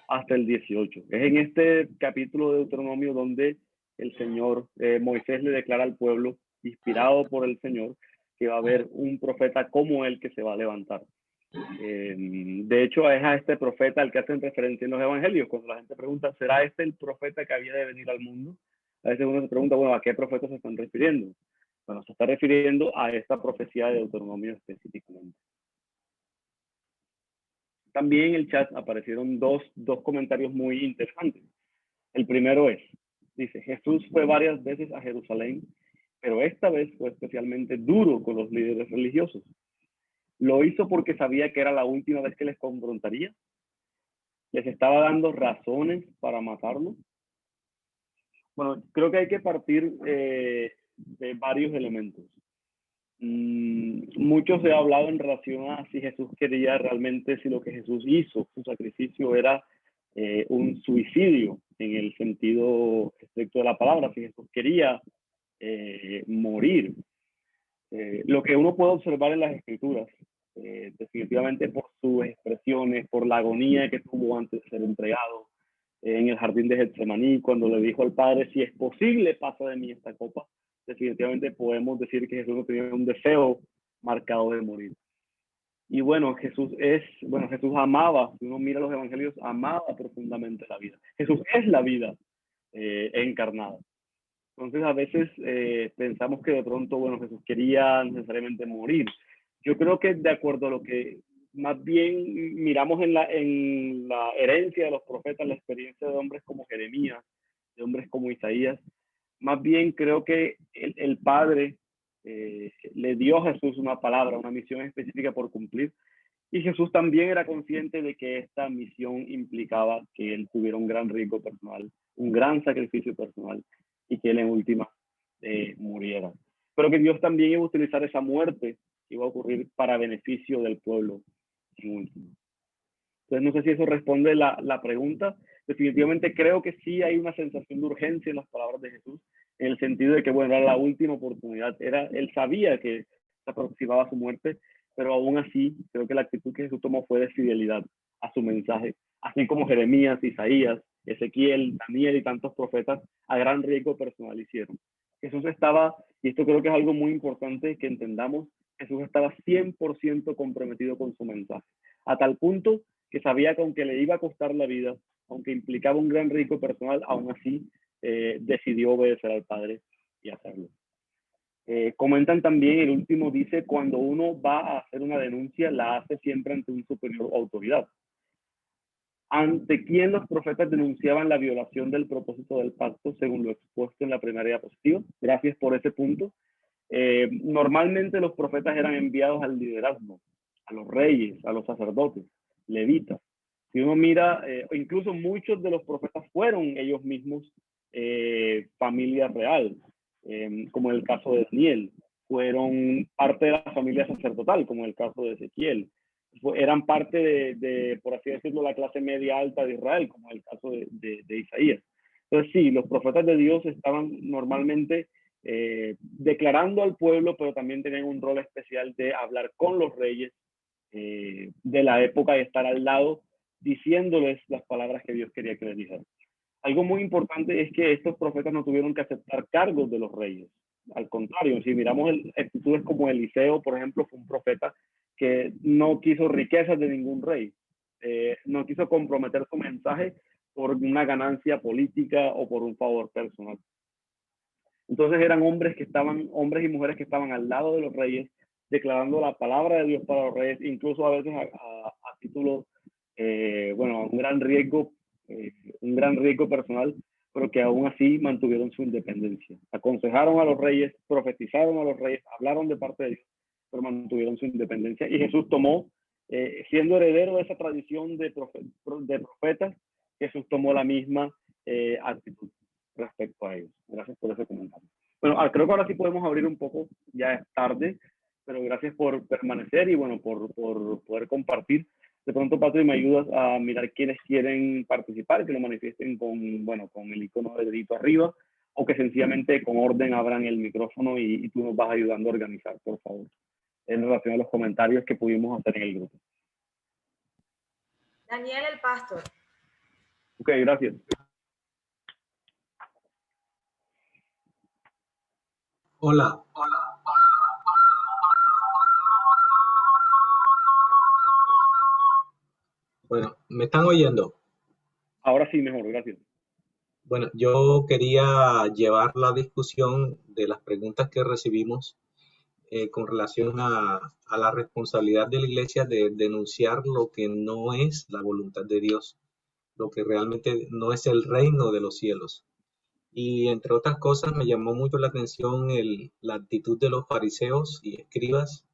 hasta el 18. Es en este capítulo de Deuteronomio donde el Señor, Moisés le declara al pueblo, inspirado por el Señor, que va a haber un profeta como él que se va a levantar. De hecho, es a este profeta al que hacen referencia en los evangelios. Cuando la gente pregunta, ¿será este el profeta que había de venir al mundo? A veces uno se pregunta, bueno, ¿a qué profeta se están refiriendo? Bueno, se está refiriendo a esta profecía de Deuteronomio específicamente. También en el chat aparecieron dos comentarios muy interesantes. El primero dice, Jesús fue varias veces a Jerusalén, pero esta vez fue especialmente duro con los líderes religiosos. Lo hizo porque sabía que era la última vez que les confrontaría. Les estaba dando razones para matarlo. Bueno, creo que hay que partir de varios elementos. Mucho se ha hablado en relación a si Jesús quería realmente, si lo que Jesús hizo, su sacrificio era un suicidio en el sentido estricto de la palabra, si Jesús quería morir. Lo que uno puede observar en las escrituras, definitivamente por sus expresiones, por la agonía que tuvo antes de ser entregado en el jardín de Getsemaní, cuando le dijo al Padre, si es posible, pasa de mí esta copa, definitivamente podemos decir que Jesús no tenía un deseo marcado de morir. Y bueno, Jesús amaba, si uno mira los evangelios, amaba profundamente la vida. Jesús es la vida encarnada. Entonces a veces pensamos que de pronto, bueno, Jesús quería necesariamente morir. Yo creo que de acuerdo a lo que más bien miramos en la herencia de los profetas, la experiencia de hombres como Jeremías, de hombres como Isaías, más bien creo que el Padre le dio a Jesús una palabra, una misión específica por cumplir, y Jesús también era consciente de que esta misión implicaba que él tuviera un gran riesgo personal, un gran sacrificio personal, y que él en última muriera. Pero que Dios también iba a utilizar esa muerte, iba a ocurrir para beneficio del pueblo en último. Entonces no sé si eso responde la pregunta. Definitivamente creo que sí hay una sensación de urgencia en las palabras de Jesús, en el sentido de que, bueno, era la última oportunidad. Él sabía que se aproximaba su muerte, pero aún así creo que la actitud que Jesús tomó fue de fidelidad a su mensaje, así como Jeremías, Isaías, Ezequiel, Daniel y tantos profetas a gran riesgo personal hicieron. Jesús estaba, y esto creo que es algo muy importante que entendamos, Jesús estaba 100% comprometido con su mensaje, a tal punto que sabía que aunque le iba a costar la vida, aunque implicaba un gran riesgo personal, aún así decidió obedecer al Padre y hacerlo. Comentan también, el último dice, cuando uno va a hacer una denuncia, la hace siempre ante un superior autoridad. ante quien los profetas denunciaban la violación del propósito del pacto, según lo expuesto en la primera diapositiva. Gracias por ese punto. Normalmente los profetas eran enviados al liderazgo, a los reyes, a los sacerdotes, levitas. Si uno mira, incluso muchos de los profetas fueron ellos mismos familia real, como en el caso de Daniel. Fueron parte de la familia sacerdotal, como en el caso de Ezequiel. Eran parte de, por así decirlo, la clase media alta de Israel, como en el caso de Isaías. Entonces sí, los profetas de Dios estaban normalmente declarando al pueblo, pero también tenían un rol especial de hablar con los reyes de la época y estar al lado diciéndoles las palabras que Dios quería que les dijeran. Algo muy importante es que estos profetas no tuvieron que aceptar cargos de los reyes. Al contrario, si miramos actitudes como Eliseo, por ejemplo, fue un profeta que no quiso riquezas de ningún rey, no quiso comprometer su mensaje por una ganancia política o por un favor personal. Entonces eran hombres y mujeres que estaban al lado de los reyes, declarando la palabra de Dios para los reyes, incluso a veces a título, bueno, un gran riesgo personal, pero que aún así mantuvieron su independencia. Aconsejaron a los reyes, profetizaron a los reyes, hablaron de parte de Dios, pero mantuvieron su independencia. Y Jesús tomó, siendo heredero de esa tradición de profetas, Jesús tomó la misma actitud respecto a ellos. Gracias por ese comentario. Bueno, creo que ahora sí podemos abrir un poco, ya es tarde, pero gracias por permanecer y bueno, por poder compartir. De pronto, Patri, me ayudas a mirar quiénes quieren participar, que lo manifiesten con el icono de dedito arriba, o que sencillamente con orden abran el micrófono y tú nos vas ayudando a organizar, por favor, en relación a los comentarios que pudimos hacer en el grupo. Daniel el Pastor. Ok, gracias. Hola. Bueno, ¿me están oyendo? Ahora sí, mejor, gracias. Bueno, yo quería llevar la discusión de las preguntas que recibimos con relación a la responsabilidad de la iglesia de denunciar lo que no es la voluntad de Dios, lo que realmente no es el reino de los cielos. Y entre otras cosas me llamó mucho la atención la actitud de los fariseos y escribas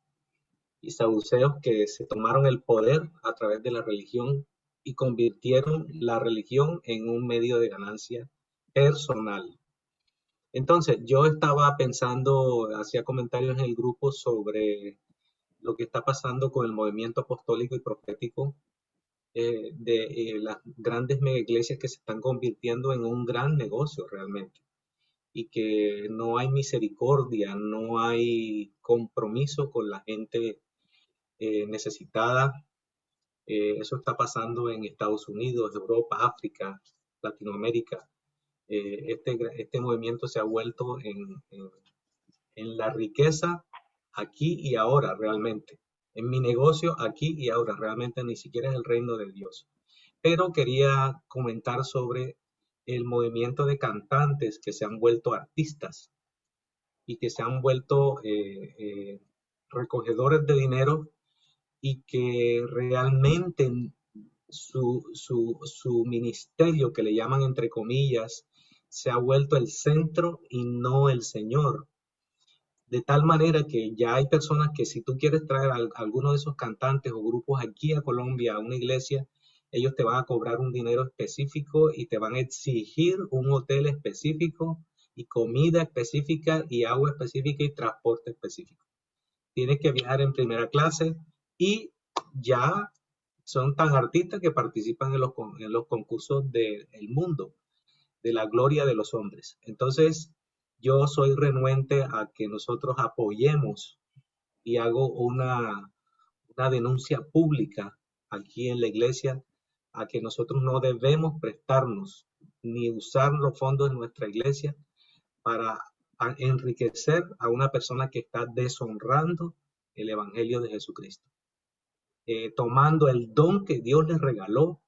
y saduceos que se tomaron el poder a través de la religión y convirtieron la religión en un medio de ganancia personal. Entonces, yo estaba pensando, hacía comentarios en el grupo sobre lo que está pasando con el movimiento apostólico y profético de las grandes mega iglesias que se están convirtiendo en un gran negocio realmente y que no hay misericordia, no hay compromiso con la gente necesitada. Eso está pasando en Estados Unidos, Europa, África, Latinoamérica. Este movimiento se ha vuelto en la riqueza aquí y ahora realmente. En mi negocio aquí y ahora realmente ni siquiera es el reino de Dios. Pero quería comentar sobre el movimiento de cantantes que se han vuelto artistas y que se han vuelto recogedores de dinero y que realmente su ministerio, que le llaman entre comillas, se ha vuelto el centro y no el Señor. De tal manera que ya hay personas que si tú quieres traer a alguno de esos cantantes o grupos aquí a Colombia, a una iglesia, ellos te van a cobrar un dinero específico y te van a exigir un hotel específico y comida específica y agua específica y transporte específico. Tienes que viajar en primera clase y ya son tan artistas que participan en los concursos del mundo, de la gloria de los hombres. Entonces, yo soy renuente a que nosotros apoyemos y hago una denuncia pública aquí en la iglesia a que nosotros no debemos prestarnos ni usar los fondos de nuestra iglesia para enriquecer a una persona que está deshonrando el evangelio de Jesucristo, tomando el don que Dios les regaló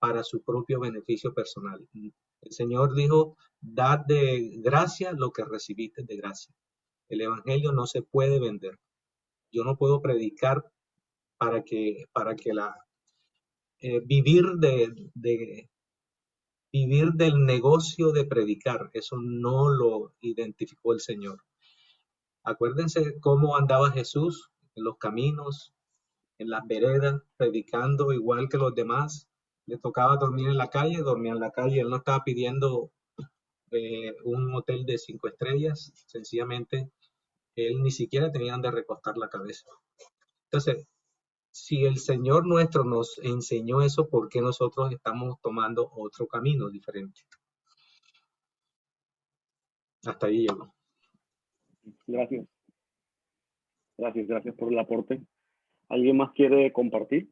para su propio beneficio personal. El Señor dijo, dad de gracia lo que recibiste de gracia. El evangelio no se puede vender. Yo no puedo predicar para que vivir vivir del negocio de predicar. Eso no lo identificó el Señor. Acuérdense cómo andaba Jesús en los caminos, en las veredas, predicando igual que los demás. Le tocaba dormir en la calle, dormía en la calle. Él no estaba pidiendo un hotel de 5 estrellas, sencillamente él ni siquiera tenía donde recostar la cabeza. Entonces, si el Señor nuestro nos enseñó eso, ¿por qué nosotros estamos tomando otro camino diferente? Hasta ahí llego. Gracias. Gracias por el aporte. ¿Alguien más quiere compartir?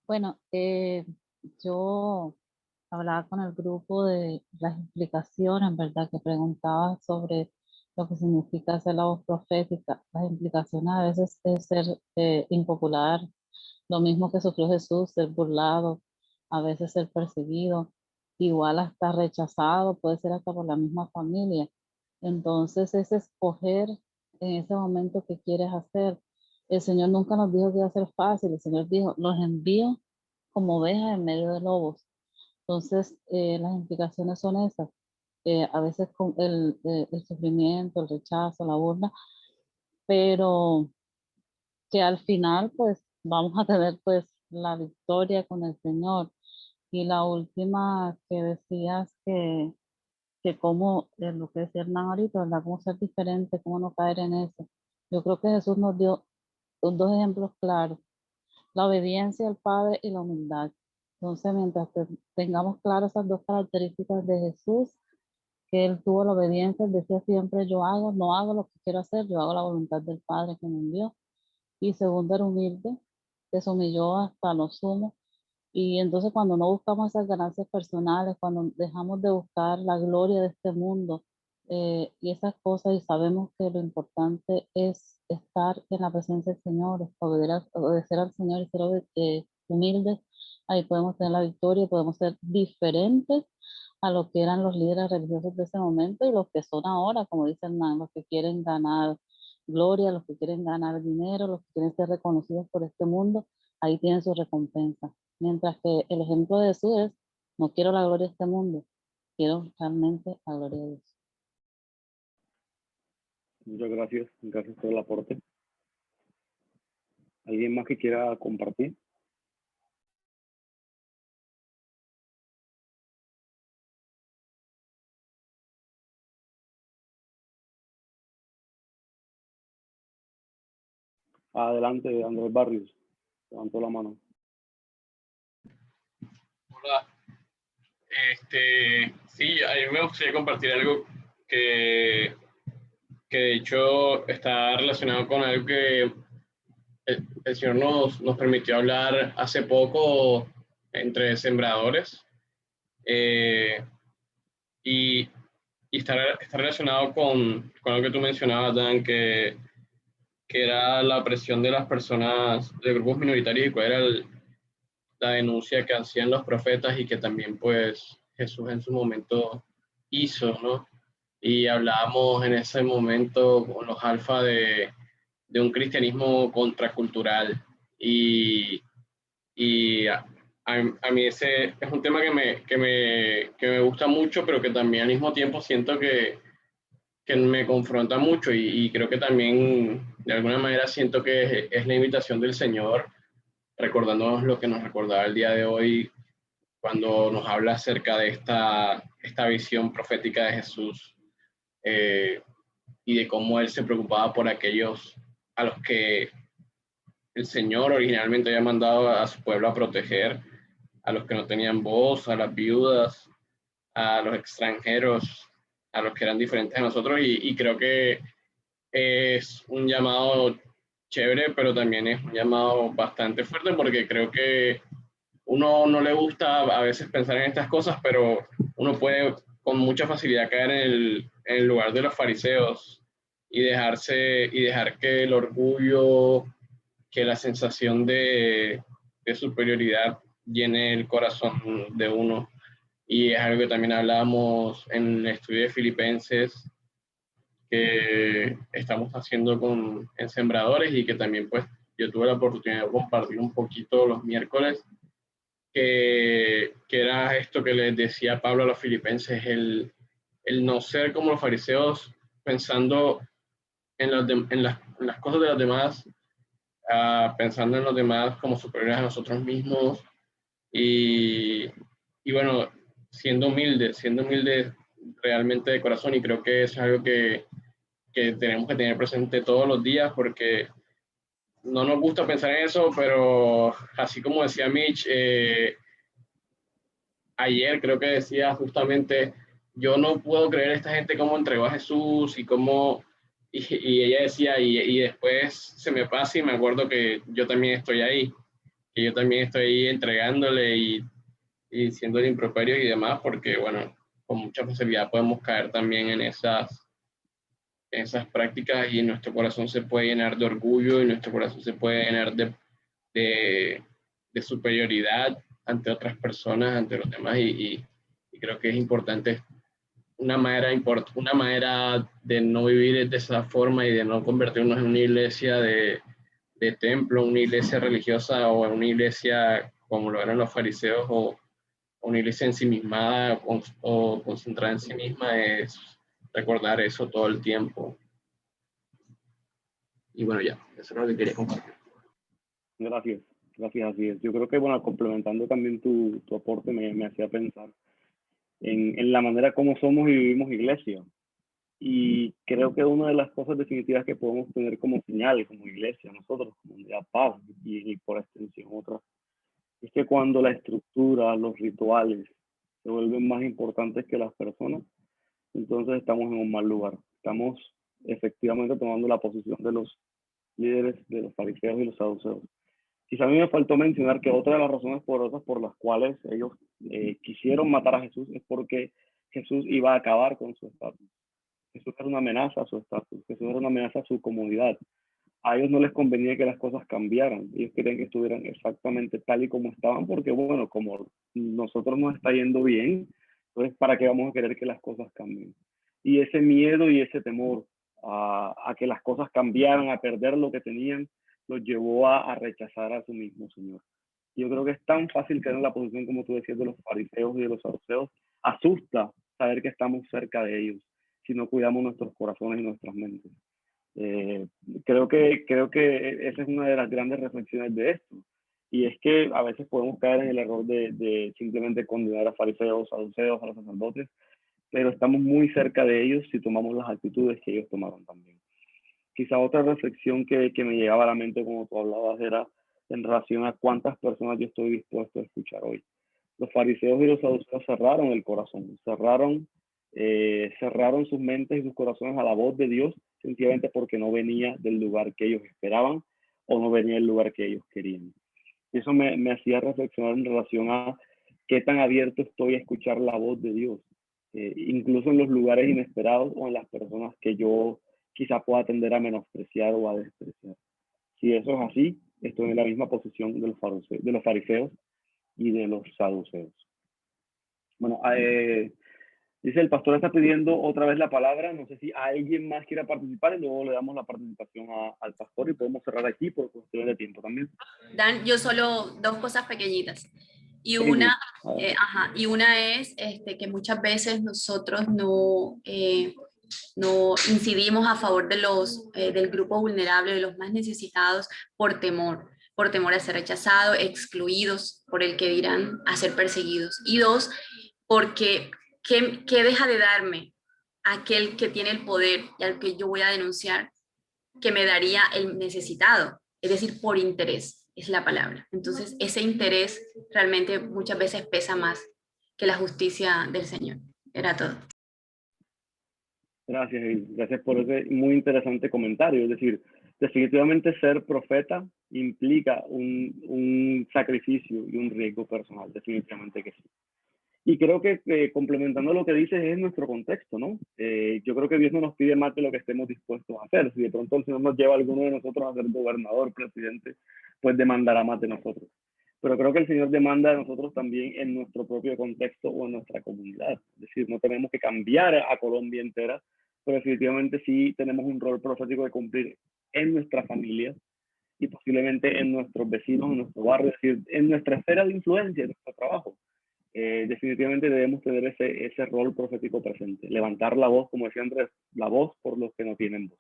Bueno, yo hablaba con el grupo de las implicaciones, ¿verdad? Que preguntaba sobre lo que significa ser la voz profética. Las implicaciones a veces es ser impopular, lo mismo que sufrió Jesús, ser burlado, a veces ser perseguido, igual hasta rechazado, puede ser hasta por la misma familia. Entonces es escoger en ese momento qué quieres hacer. El Señor nunca nos dijo que iba a ser fácil, el Señor dijo, los envío como ovejas en medio de lobos. Entonces, las implicaciones son esas. A veces con el sufrimiento, el rechazo, la burla, pero que al final, pues, vamos a tener, pues, la victoria con el Señor. Y la última que decías que cómo, lo que decía Hernán ahorita, ¿verdad? Cómo ser diferente, cómo no caer en eso. Yo creo que Jesús nos dio dos ejemplos claros, la obediencia al Padre y la humildad. Entonces, mientras tengamos claras esas dos características de Jesús, que Él tuvo la obediencia, Él decía siempre, no hago lo que quiero hacer, yo hago la voluntad del Padre que me envió. Y segundo, era humilde, que se humilló hasta lo sumo. Y entonces cuando no buscamos esas ganancias personales, cuando dejamos de buscar la gloria de este mundo y esas cosas y sabemos que lo importante es estar en la presencia del Señor, obedecer al Señor y ser humildes, ahí podemos tener la victoria y podemos ser diferentes a lo que eran los líderes religiosos de ese momento y los que son ahora, como dice Hernán, los que quieren ganar gloria, los que quieren ganar dinero, los que quieren ser reconocidos por este mundo, ahí tienen su recompensa. Mientras que el ejemplo de Jesús es, no quiero la gloria de este mundo, quiero realmente la gloria de Dios. Muchas gracias por el aporte. ¿Alguien más que quiera compartir? Adelante, Andrés Barrios. Levantó la mano. Hola. Sí, a mí me gustaría compartir algo que de hecho está relacionado con algo que el Señor nos permitió hablar hace poco entre sembradores. Y está relacionado con lo que tú mencionabas, Dan, que era la presión de las personas de grupos minoritarios y cuál era la denuncia que hacían los profetas y que también pues Jesús en su momento hizo, ¿no? Y hablábamos en ese momento con los alfa de un cristianismo contracultural y a mí ese es un tema que me gusta mucho, pero que también al mismo tiempo siento que me confronta mucho y creo que también de alguna manera siento que es la invitación del Señor, recordándonos lo que nos recordaba el día de hoy cuando nos habla acerca de esta visión profética de Jesús y de cómo Él se preocupaba por aquellos a los que el Señor originalmente había mandado a su pueblo a proteger, a los que no tenían voz, a las viudas, a los extranjeros, a los que eran diferentes a nosotros, y creo que es un llamado chévere, pero también es un llamado bastante fuerte, porque creo que uno no le gusta a veces pensar en estas cosas, pero uno puede con mucha facilidad caer en el lugar de los fariseos y dejar que el orgullo, que la sensación de superioridad llene el corazón de uno. Y es algo que también hablábamos en el estudio de Filipenses, que estamos haciendo en Sembradores, y que también pues yo tuve la oportunidad de compartir un poquito los miércoles, que era esto que les decía Pablo a los filipenses, el no ser como los fariseos, pensando en las cosas de los demás, pensando en los demás como superiores a nosotros mismos, y bueno, siendo humildes realmente de corazón. Y creo que es algo que tenemos que tener presente todos los días, porque no nos gusta pensar en eso, pero así como decía Mitch, ayer creo que decía justamente, yo no puedo creer esta gente cómo entregó a Jesús y cómo, y ella decía, y después se me pasa y me acuerdo que yo también estoy ahí, que yo también estoy ahí entregándole y diciendo el improperio y demás, porque bueno, con mucha facilidad podemos caer también en esas prácticas, y nuestro corazón se puede llenar de orgullo, y nuestro corazón se puede llenar de superioridad ante otras personas, ante los demás, y creo que es importante una manera de no vivir de esa forma y de no convertirnos en una iglesia de templo, una iglesia religiosa, o en una iglesia como lo eran los fariseos, o una iglesia ensimismada o concentrada en sí misma, es recordar eso todo el tiempo. Y bueno, ya, eso es lo que quería compartir. Gracias, así es. Yo creo que, bueno, complementando también tu aporte, me hacía pensar en la manera como somos y vivimos iglesia. Y creo que una de las cosas definitivas que podemos tener como señal, como iglesia, nosotros, comunidad Paz, y por extensión otras, es que cuando la estructura, los rituales se vuelven más importantes que las personas, entonces estamos en un mal lugar. Estamos efectivamente tomando la posición de los líderes, de los fariseos y los saduceos. Quizá a mí me faltó mencionar que otra de las razones poderosas por las cuales ellos quisieron matar a Jesús es porque Jesús iba a acabar con su estatus. Jesús era una amenaza a su estatus, Jesús era una amenaza a su comodidad. A ellos no les convenía que las cosas cambiaran, ellos querían que estuvieran exactamente tal y como estaban, porque bueno, como nosotros nos está yendo bien, entonces ¿para qué vamos a querer que las cosas cambien? Y ese miedo y ese temor a que las cosas cambiaran, a perder lo que tenían, los llevó a rechazar a su mismo Señor. Yo creo que es tan fácil caer en la posición, como tú decías, de los fariseos y de los saduceos. Asusta saber que estamos cerca de ellos si no cuidamos nuestros corazones y nuestras mentes. Creo que esa es una de las grandes reflexiones de esto. Y es que a veces podemos caer en el error de simplemente condenar a fariseos, saduceos, a los sacerdotes, pero estamos muy cerca de ellos si tomamos las actitudes que ellos tomaron también. Quizá otra reflexión que me llegaba a la mente como tú hablabas era en relación a cuántas personas yo estoy dispuesto a escuchar hoy. Los fariseos y los saduceos cerraron el corazón, cerraron sus mentes y sus corazones a la voz de Dios, sencillamente porque no venía del lugar que ellos esperaban o no venía del lugar que ellos querían. Y eso me hacía reflexionar en relación a qué tan abierto estoy a escuchar la voz de Dios, incluso en los lugares inesperados o en las personas que yo quizá pueda tender a menospreciar o a despreciar. Si eso es así, estoy en la misma posición de los fariseos y de los saduceos. Bueno, dice el pastor está pidiendo otra vez la palabra. No sé si alguien más quiera participar y luego le damos la participación al pastor y podemos cerrar aquí por cuestiones de tiempo también. Dan, yo solo dos cosas pequeñitas. Y una, es que muchas veces nosotros no incidimos a favor de del grupo vulnerable, de los más necesitados, por temor a ser rechazados, excluidos, por el que dirán, a ser perseguidos. Y dos, porque ¿qué deja de darme aquel que tiene el poder y al que yo voy a denunciar, que me daría el necesitado? Es decir, por interés, es la palabra. Entonces, ese interés realmente muchas veces pesa más que la justicia del Señor. Era todo. Gracias por ese muy interesante comentario. Es decir, definitivamente ser profeta implica un sacrificio y un riesgo personal, definitivamente que sí. Y creo que complementando lo que dices es nuestro contexto, ¿no? Yo creo que Dios no nos pide más de lo que estemos dispuestos a hacer. Si de pronto el Señor nos lleva a alguno de nosotros a ser gobernador, presidente, pues demandará más de nosotros. pero creo que el Señor demanda de nosotros también en nuestro propio contexto o en nuestra comunidad. Es decir, no tenemos que cambiar a Colombia entera, pero definitivamente sí tenemos un rol profético de cumplir en nuestra familia y posiblemente en nuestros vecinos, en nuestro barrio, es decir, en nuestra esfera de influencia, en nuestro trabajo. Definitivamente debemos tener ese rol profético presente, levantar la voz, como decía Andrés, la voz por los que no tienen voz.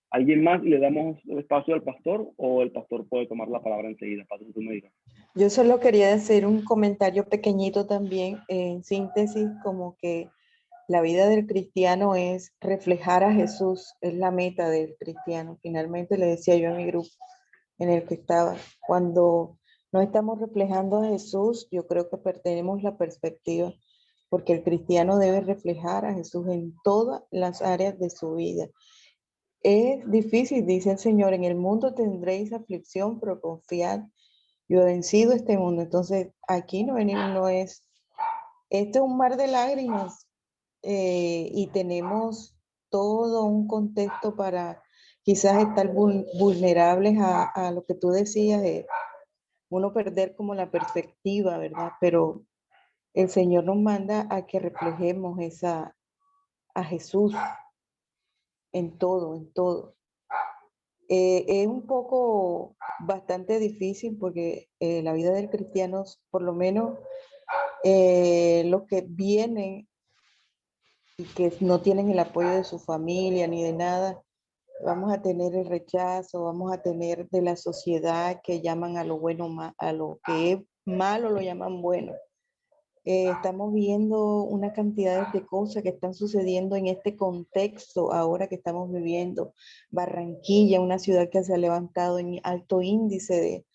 ¿Alguien más le damos espacio al pastor o el pastor puede tomar la palabra enseguida? Pastor, tú me dirás. Yo solo quería hacer un comentario pequeñito también, en síntesis, como que la vida del cristiano es reflejar a Jesús, es la meta del cristiano. Finalmente le decía yo a mi grupo en el que estaba, cuando no estamos reflejando a Jesús, yo creo que perdemos la perspectiva, porque el cristiano debe reflejar a Jesús en todas las áreas de su vida. Es difícil, dice el Señor, en el mundo tendréis aflicción, pero confiad, yo he vencido este mundo. Entonces, aquí no venimos, no es, este es un mar de lágrimas, y tenemos todo un contexto para quizás estar vulnerables a lo que tú decías, de uno perder como la perspectiva, ¿verdad? Pero el Señor nos manda a que reflejemos a Jesús en todo, en todo. Es un poco bastante difícil porque la vida del cristiano, por lo menos los que vienen y que no tienen el apoyo de su familia ni de nada, vamos a tener el rechazo, vamos a tener de la sociedad que llaman a lo bueno, a lo que es malo lo llaman bueno. Estamos viendo una cantidad de cosas que están sucediendo en este contexto ahora que estamos viviendo. Barranquilla, una ciudad que se ha levantado en alto índice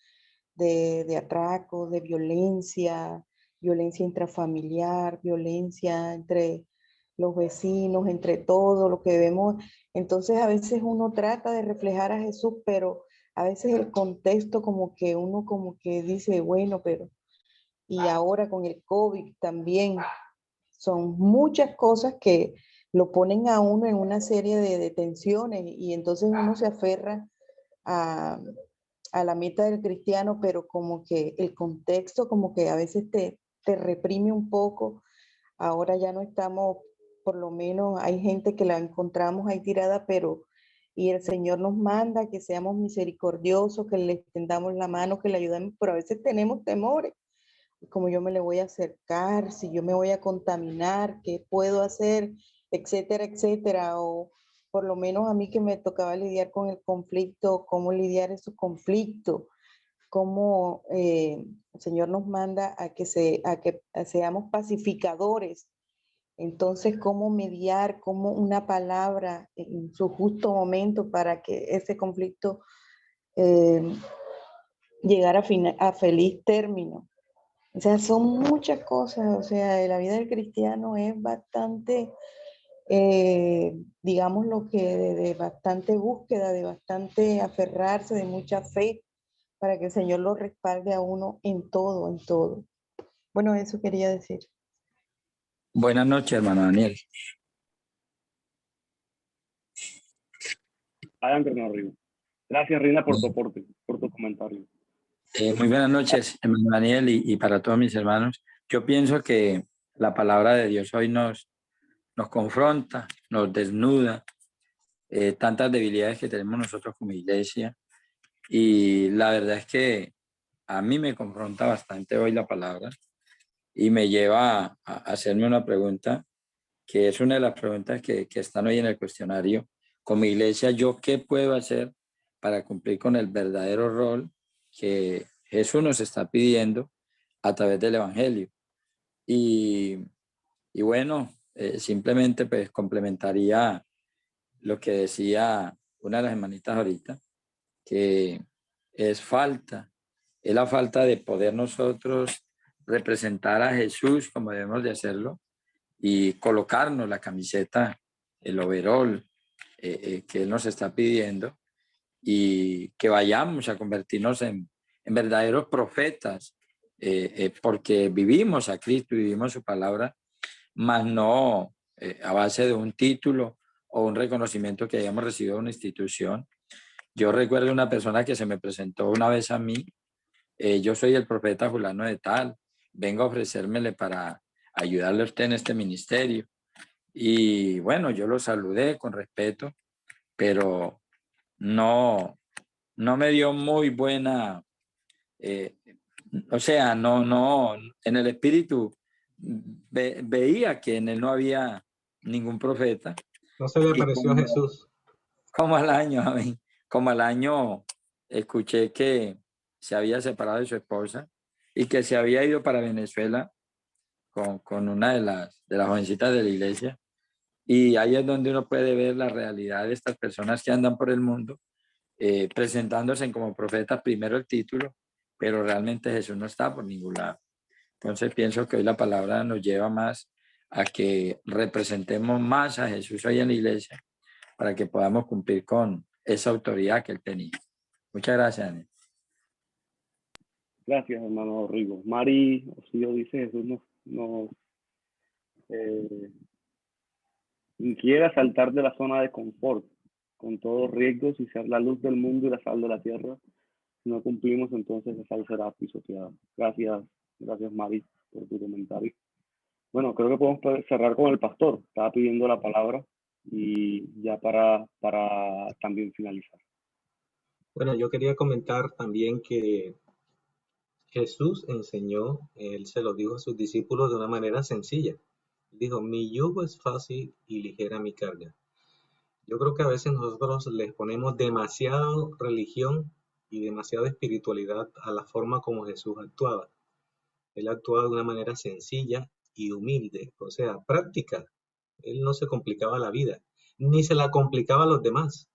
de atracos, de violencia, violencia intrafamiliar, violencia entre los vecinos, entre todo lo que vemos. Entonces a veces uno trata de reflejar a Jesús, pero a veces el contexto como que uno como que dice, bueno, pero y ahora con el COVID también son muchas cosas que lo ponen a uno en una serie de detenciones y entonces uno se aferra a la meta del cristiano, pero como que el contexto como que a veces te reprime un poco. Ahora ya no estamos, por lo menos hay gente que la encontramos ahí tirada, pero y el Señor nos manda que seamos misericordiosos, que le extendamos la mano, que le ayudemos, pero a veces tenemos temores. Cómo yo me le voy a acercar, si yo me voy a contaminar, qué puedo hacer, etcétera, etcétera. O por lo menos a mí que me tocaba lidiar con el conflicto, cómo lidiar esos conflictos, cómo el Señor nos manda a que seamos pacificadores. Entonces, cómo mediar, cómo una palabra en su justo momento para que ese conflicto llegara a feliz término. O sea, son muchas cosas, o sea, la vida del cristiano es bastante, digamos lo que de bastante búsqueda, de bastante aferrarse, de mucha fe, para que el Señor lo respalde a uno en todo, en todo. Bueno, eso quería decir. Buenas noches, hermano Daniel. Adelante, hermano Rina. Gracias, Rina, por tu aporte, por tu comentario. Muy buenas noches, hermano Daniel, y para todos mis hermanos. Yo pienso que la palabra de Dios hoy nos confronta, nos desnuda, tantas debilidades que tenemos nosotros como iglesia. Y la verdad es que a mí me confronta bastante hoy la palabra y me lleva a hacerme una pregunta, que es una de las preguntas que están hoy en el cuestionario. Como iglesia, ¿yo qué puedo hacer para cumplir con el verdadero rol que Jesús nos está pidiendo a través del Evangelio? Y bueno, simplemente pues complementaría lo que decía una de las hermanitas ahorita, que es la falta de poder nosotros representar a Jesús como debemos de hacerlo y colocarnos la camiseta, el overol que Él nos está pidiendo, y que vayamos a convertirnos en verdaderos profetas, porque vivimos a Cristo y vivimos su palabra, más no a base de un título o un reconocimiento que hayamos recibido de una institución. Yo recuerdo una persona que se me presentó una vez a mí yo soy el profeta fulano de tal, vengo a ofrecérmele para ayudarle a usted en este ministerio. Y bueno, yo lo saludé con respeto, pero no me dio muy buena, o sea, no, en el espíritu veía que en él no había ningún profeta. No se le Y apareció a Jesús. como al año, amén, como al año escuché que se había separado de su esposa y que se había ido para Venezuela con una de las jovencitas de la iglesia. Y ahí es donde uno puede ver la realidad de estas personas que andan por el mundo presentándose como profetas, primero el título, pero realmente Jesús no está por ningún lado. Entonces pienso que hoy la palabra nos lleva más a que representemos más a Jesús hoy en la iglesia para que podamos cumplir con esa autoridad que él tenía. Muchas gracias, Daniel. Gracias, hermano Rigo. Mari Osillo dice, Jesús nos inquiere saltar de la zona de confort, con todos riesgos, y ser la luz del mundo y la sal de la tierra. Si no cumplimos, entonces la sal será pisoteada. Gracias, Mari, por tu comentario. Bueno, creo que podemos cerrar con el pastor. Estaba pidiendo la palabra y ya para también finalizar. Bueno, yo quería comentar también que Jesús enseñó, él se lo dijo a sus discípulos de una manera sencilla. Dijo, mi yugo es fácil y ligera mi carga. Yo creo que a veces nosotros les ponemos demasiada religión y demasiada espiritualidad a la forma como Jesús actuaba. Él actuaba de una manera sencilla y humilde, o sea, práctica. Él no se complicaba la vida, ni se la complicaba a los demás.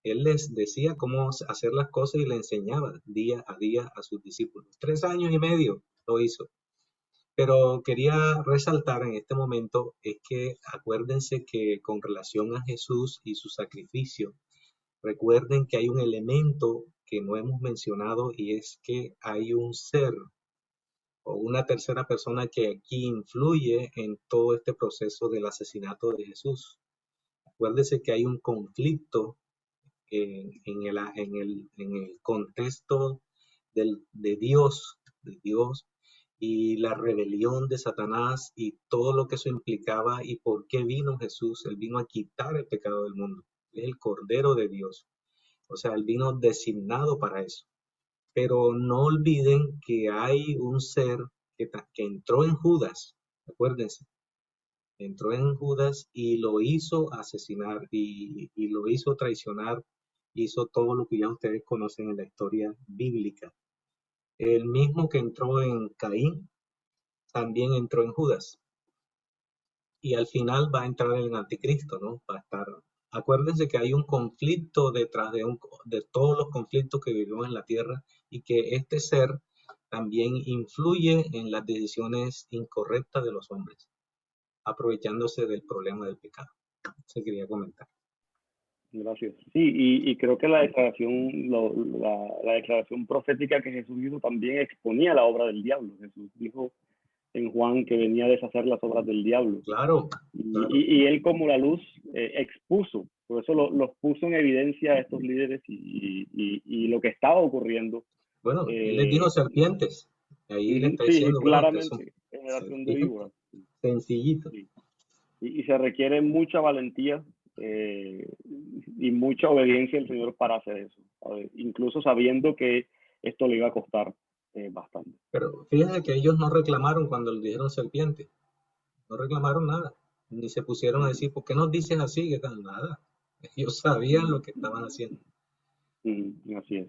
Él les decía cómo hacer las cosas y le enseñaba día a sus discípulos. 3 años y medio lo hizo. Pero quería resaltar en este momento es que acuérdense que con relación a Jesús y su sacrificio, recuerden que hay un elemento que no hemos mencionado y es que hay un ser o una tercera persona que aquí influye en todo este proceso del asesinato de Jesús. Acuérdense que hay un conflicto en el contexto de Dios y la rebelión de Satanás y todo lo que eso implicaba y por qué vino Jesús. Él vino a quitar el pecado del mundo. Él es el Cordero de Dios. O sea, él vino designado para eso. Pero no olviden que hay un ser que entró en Judas, acuérdense, entró en Judas y lo hizo asesinar y lo hizo traicionar, hizo todo lo que ya ustedes conocen en la historia bíblica. El mismo que entró en Caín, también entró en Judas. Y al final va a entrar el anticristo, ¿no? Va a estar. Acuérdense que hay un conflicto detrás de todos los conflictos que vivimos en la tierra y que este ser también influye en las decisiones incorrectas de los hombres, aprovechándose del problema del pecado. Se quería comentar. Gracias. Sí, y creo que la declaración, la declaración profética que Jesús hizo también exponía la obra del diablo. Jesús dijo en Juan que venía a deshacer las obras del diablo. Claro. Y él como la luz expuso, por eso los puso en evidencia a estos líderes y lo que estaba ocurriendo. Bueno, él les dijo serpientes. Ahí le está diciendo, claramente, generación de víboras. Sencillito. Sí. Y se requiere mucha valentía y mucha obediencia al Señor para hacer eso, ¿sabes? Incluso sabiendo que esto le iba a costar bastante. Pero fíjense que ellos no reclamaron cuando le dijeron serpiente, no reclamaron nada, ni se pusieron a decir, ¿por qué nos dices así? ¿Qué tal? Nada, ellos sabían lo que estaban haciendo. Así es.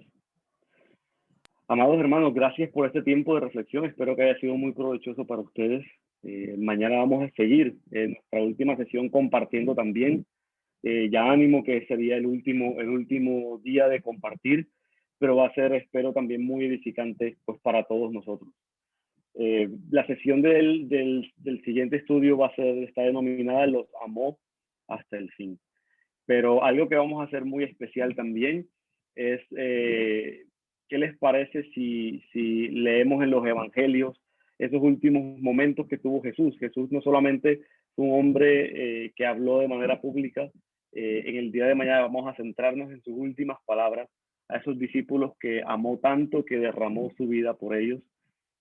Amados hermanos, gracias por este tiempo de reflexión, espero que haya sido muy provechoso para ustedes. Mañana vamos a seguir en nuestra última sesión compartiendo también. Ya ánimo que sería el último día de compartir, pero va a ser, espero, también muy edificante pues, para todos nosotros. La sesión del siguiente estudio está denominada Los amó hasta el fin. Pero algo que vamos a hacer muy especial también es, ¿qué les parece si leemos en los evangelios esos últimos momentos que tuvo Jesús? Jesús no solamente fue un hombre que habló de manera pública, en el día de mañana vamos a centrarnos en sus últimas palabras a esos discípulos que amó tanto, que derramó su vida por ellos.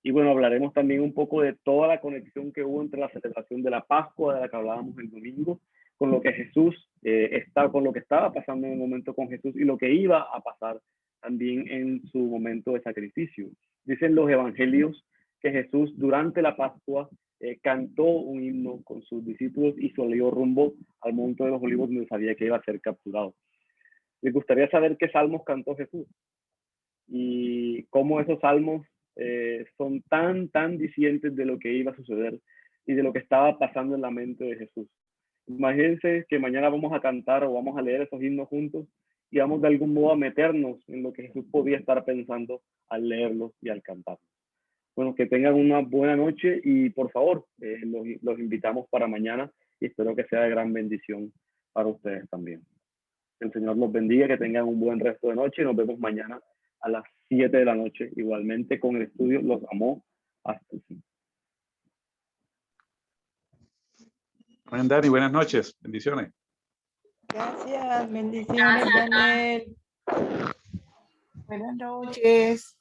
Y bueno, hablaremos también un poco de toda la conexión que hubo entre la celebración de la Pascua, de la que hablábamos el domingo, con lo que Jesús con lo que estaba pasando en el momento con Jesús y lo que iba a pasar también en su momento de sacrificio. Dicen los evangelios que Jesús durante la Pascua cantó un himno con sus discípulos y salió rumbo al Monte de los Olivos, donde sabía que iba a ser capturado. Les gustaría saber qué salmos cantó Jesús y cómo esos salmos son tan dicientes de lo que iba a suceder y de lo que estaba pasando en la mente de Jesús. Imagínense que mañana vamos a cantar o vamos a leer esos himnos juntos y vamos de algún modo a meternos en lo que Jesús podía estar pensando al leerlos y al cantarlos. Bueno, que tengan una buena noche y por favor, los invitamos para mañana y espero que sea de gran bendición para ustedes también. El Señor los bendiga, que tengan un buen resto de noche y nos vemos mañana a las 7 de la noche, igualmente con el estudio Los Amó hasta el fin. Amén, Dani, buenas noches, bendiciones. Gracias, bendiciones, Daniel. Buenas noches.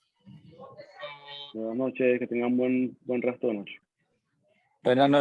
Buenas noches, que tengan buen resto de noche. Buenas noches.